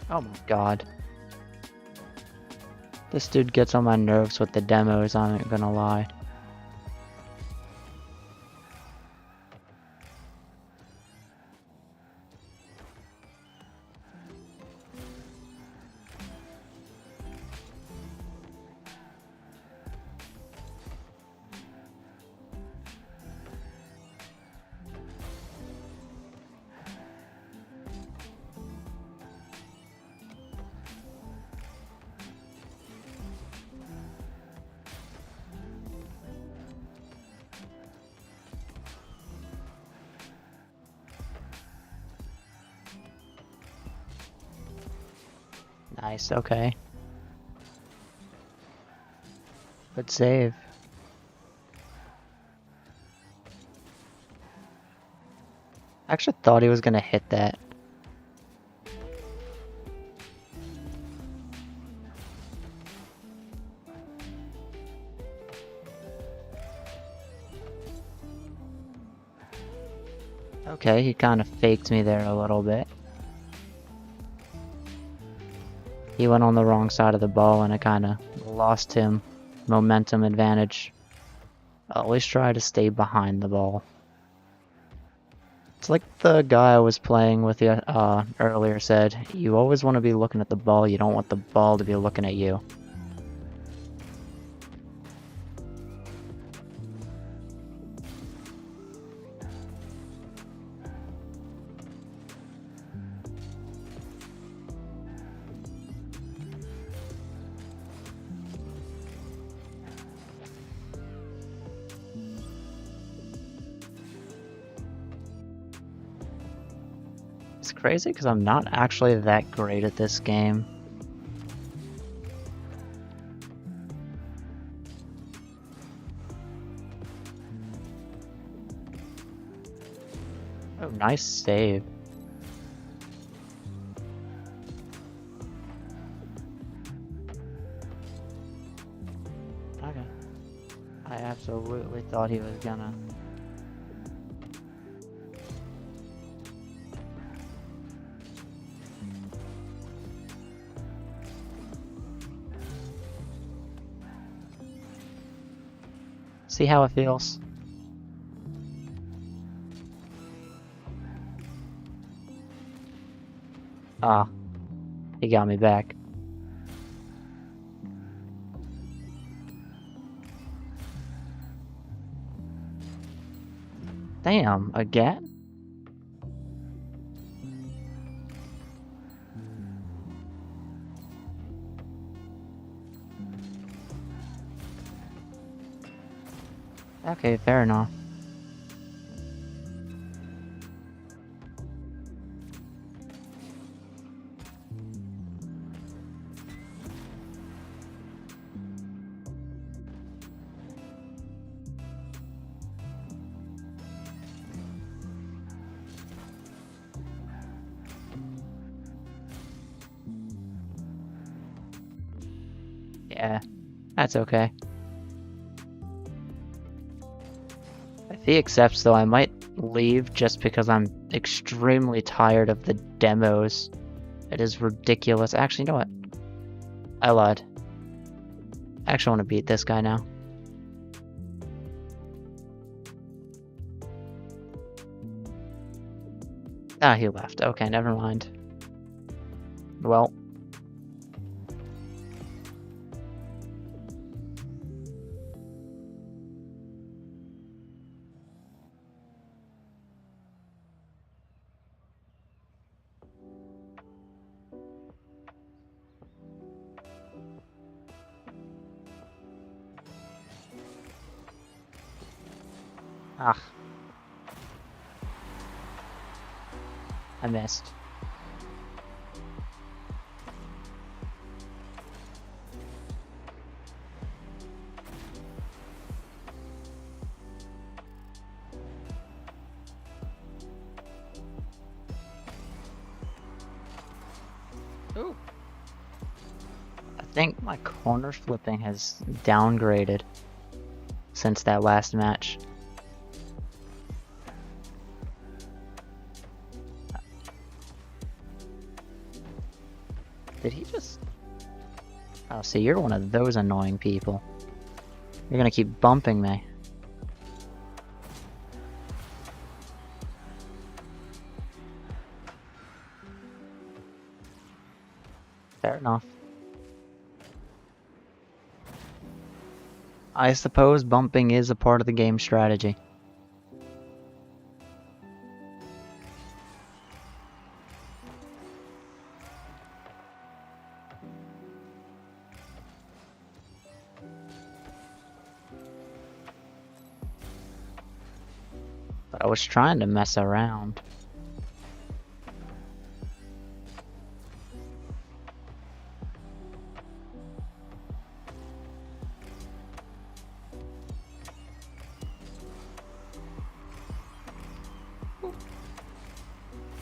Oh my god. This dude gets on my nerves with the demos, I ain't gonna lie. Nice, okay. Good save. I actually thought he was gonna hit that. Okay, he kind of faked me there a little bit. He went on the wrong side of the ball and I kind of lost him momentum advantage. Always try to stay behind the ball. It's like the guy I was playing with earlier said, you always want to be looking at the ball, you don't want the ball to be looking at you. It's crazy because I'm not actually that great at this game. Oh, nice save. Okay. I absolutely thought he was gonna. See how it feels? Ah, he got me back. Damn, again? Okay, fair enough. Yeah, that's okay. If he accepts, though, I might leave just because I'm extremely tired of the demos. It is ridiculous. Actually, you know what? I lied. I actually want to beat this guy now. Ah, he left. Okay, never mind. Well. Ah. I missed. Ooh. I think my corner flipping has downgraded since that last match. Did he just... Oh, see, you're one of those annoying people. You're gonna keep bumping me. Fair enough. I suppose bumping is a part of the game strategy. But I was trying to mess around.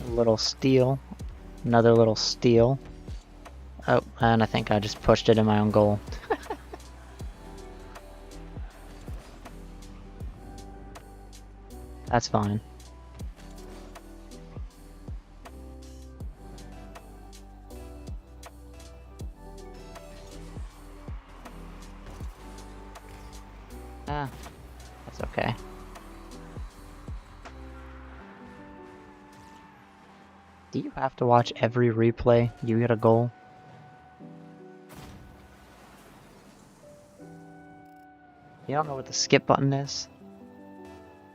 A little steal. Another little steal. Oh, and I think I just pushed it in my own goal. That's fine. Ah, that's okay. Do you have to watch every replay? You get a goal? You don't know what the skip button is?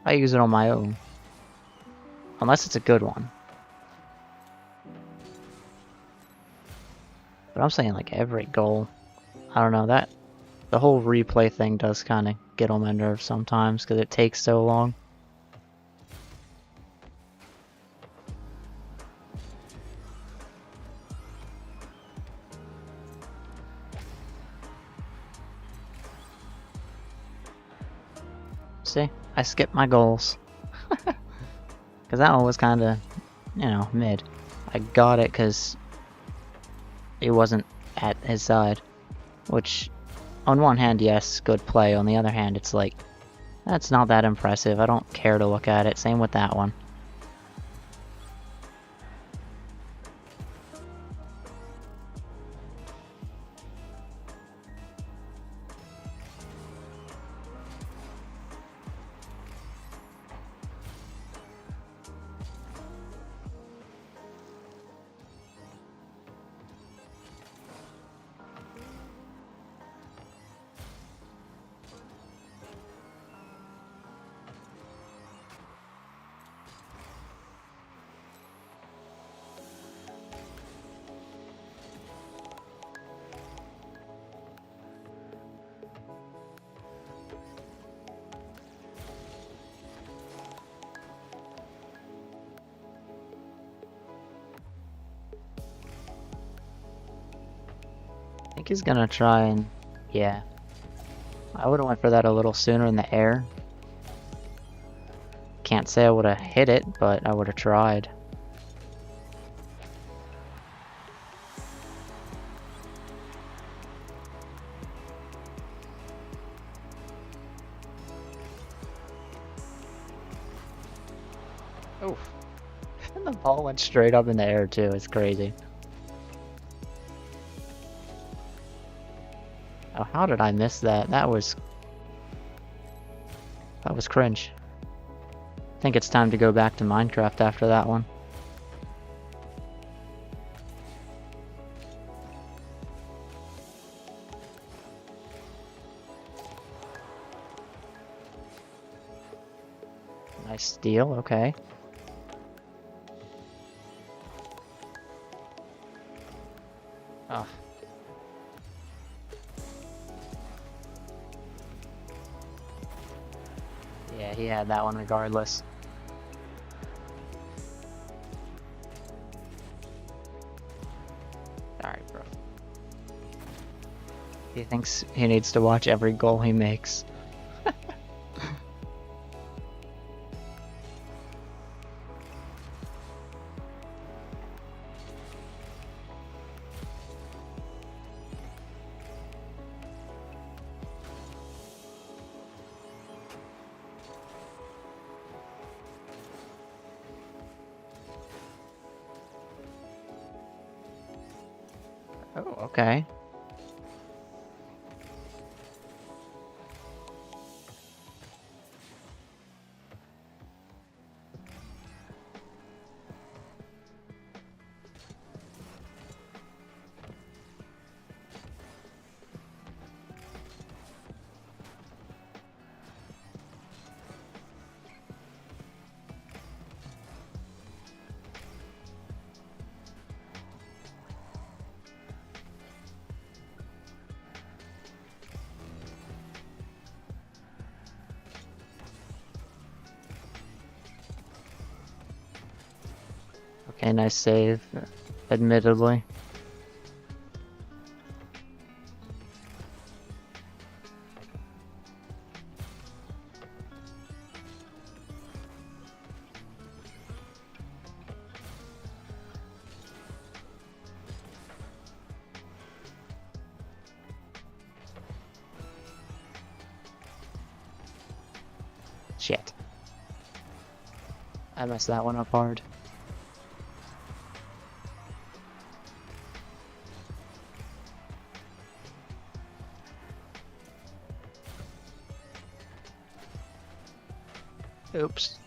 I use it on my own. Unless it's a good one. But I'm saying like every goal. I don't know, that... The whole replay thing does kind of get on my nerves sometimes because it takes so long. See? I skipped my goals. Because that one was kind of, you know, mid. I got it because it wasn't at his side. Which On one hand, yes, good play. On the other hand, it's like, that's not that impressive. I don't care to look at it. Same with that one. I think he's gonna try and... yeah. I would've went for that a little sooner in the air. Can't say I would've hit it, but I would've tried. Oof. And the ball went straight up in the air too, it's crazy. Oh, how did I miss that? That was cringe. I think it's time to go back to Minecraft after that one. Nice steal, okay. Oh. Yeah, he had that one regardless. Alright, bro. He thinks he needs to watch every goal he makes. Oh, okay. Okay, nice save, admittedly. Shit. I messed that one up hard. Oops.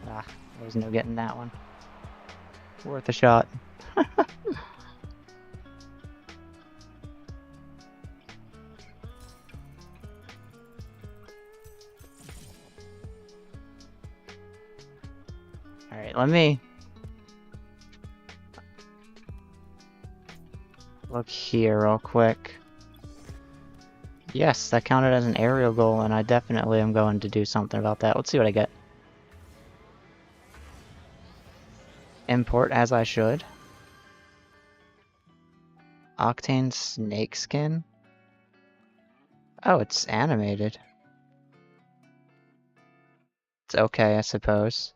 Ah, there was no getting that one. Worth a shot. Alright, let me look here real quick. Yes, that counted as an aerial goal, and I definitely am going to do something about that. Let's see what I get. Import as I should. Octane snakeskin? Oh, it's animated. It's okay, I suppose.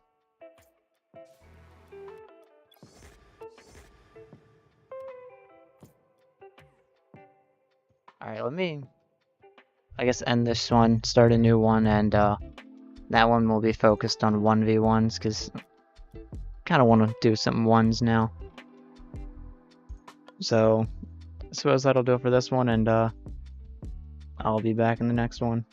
Alright, let me, I guess, end this one, start a new one, and that one will be focused on 1v1s, because I kind of want to do some ones now. So, I suppose that'll do it for this one, and I'll be back in the next one.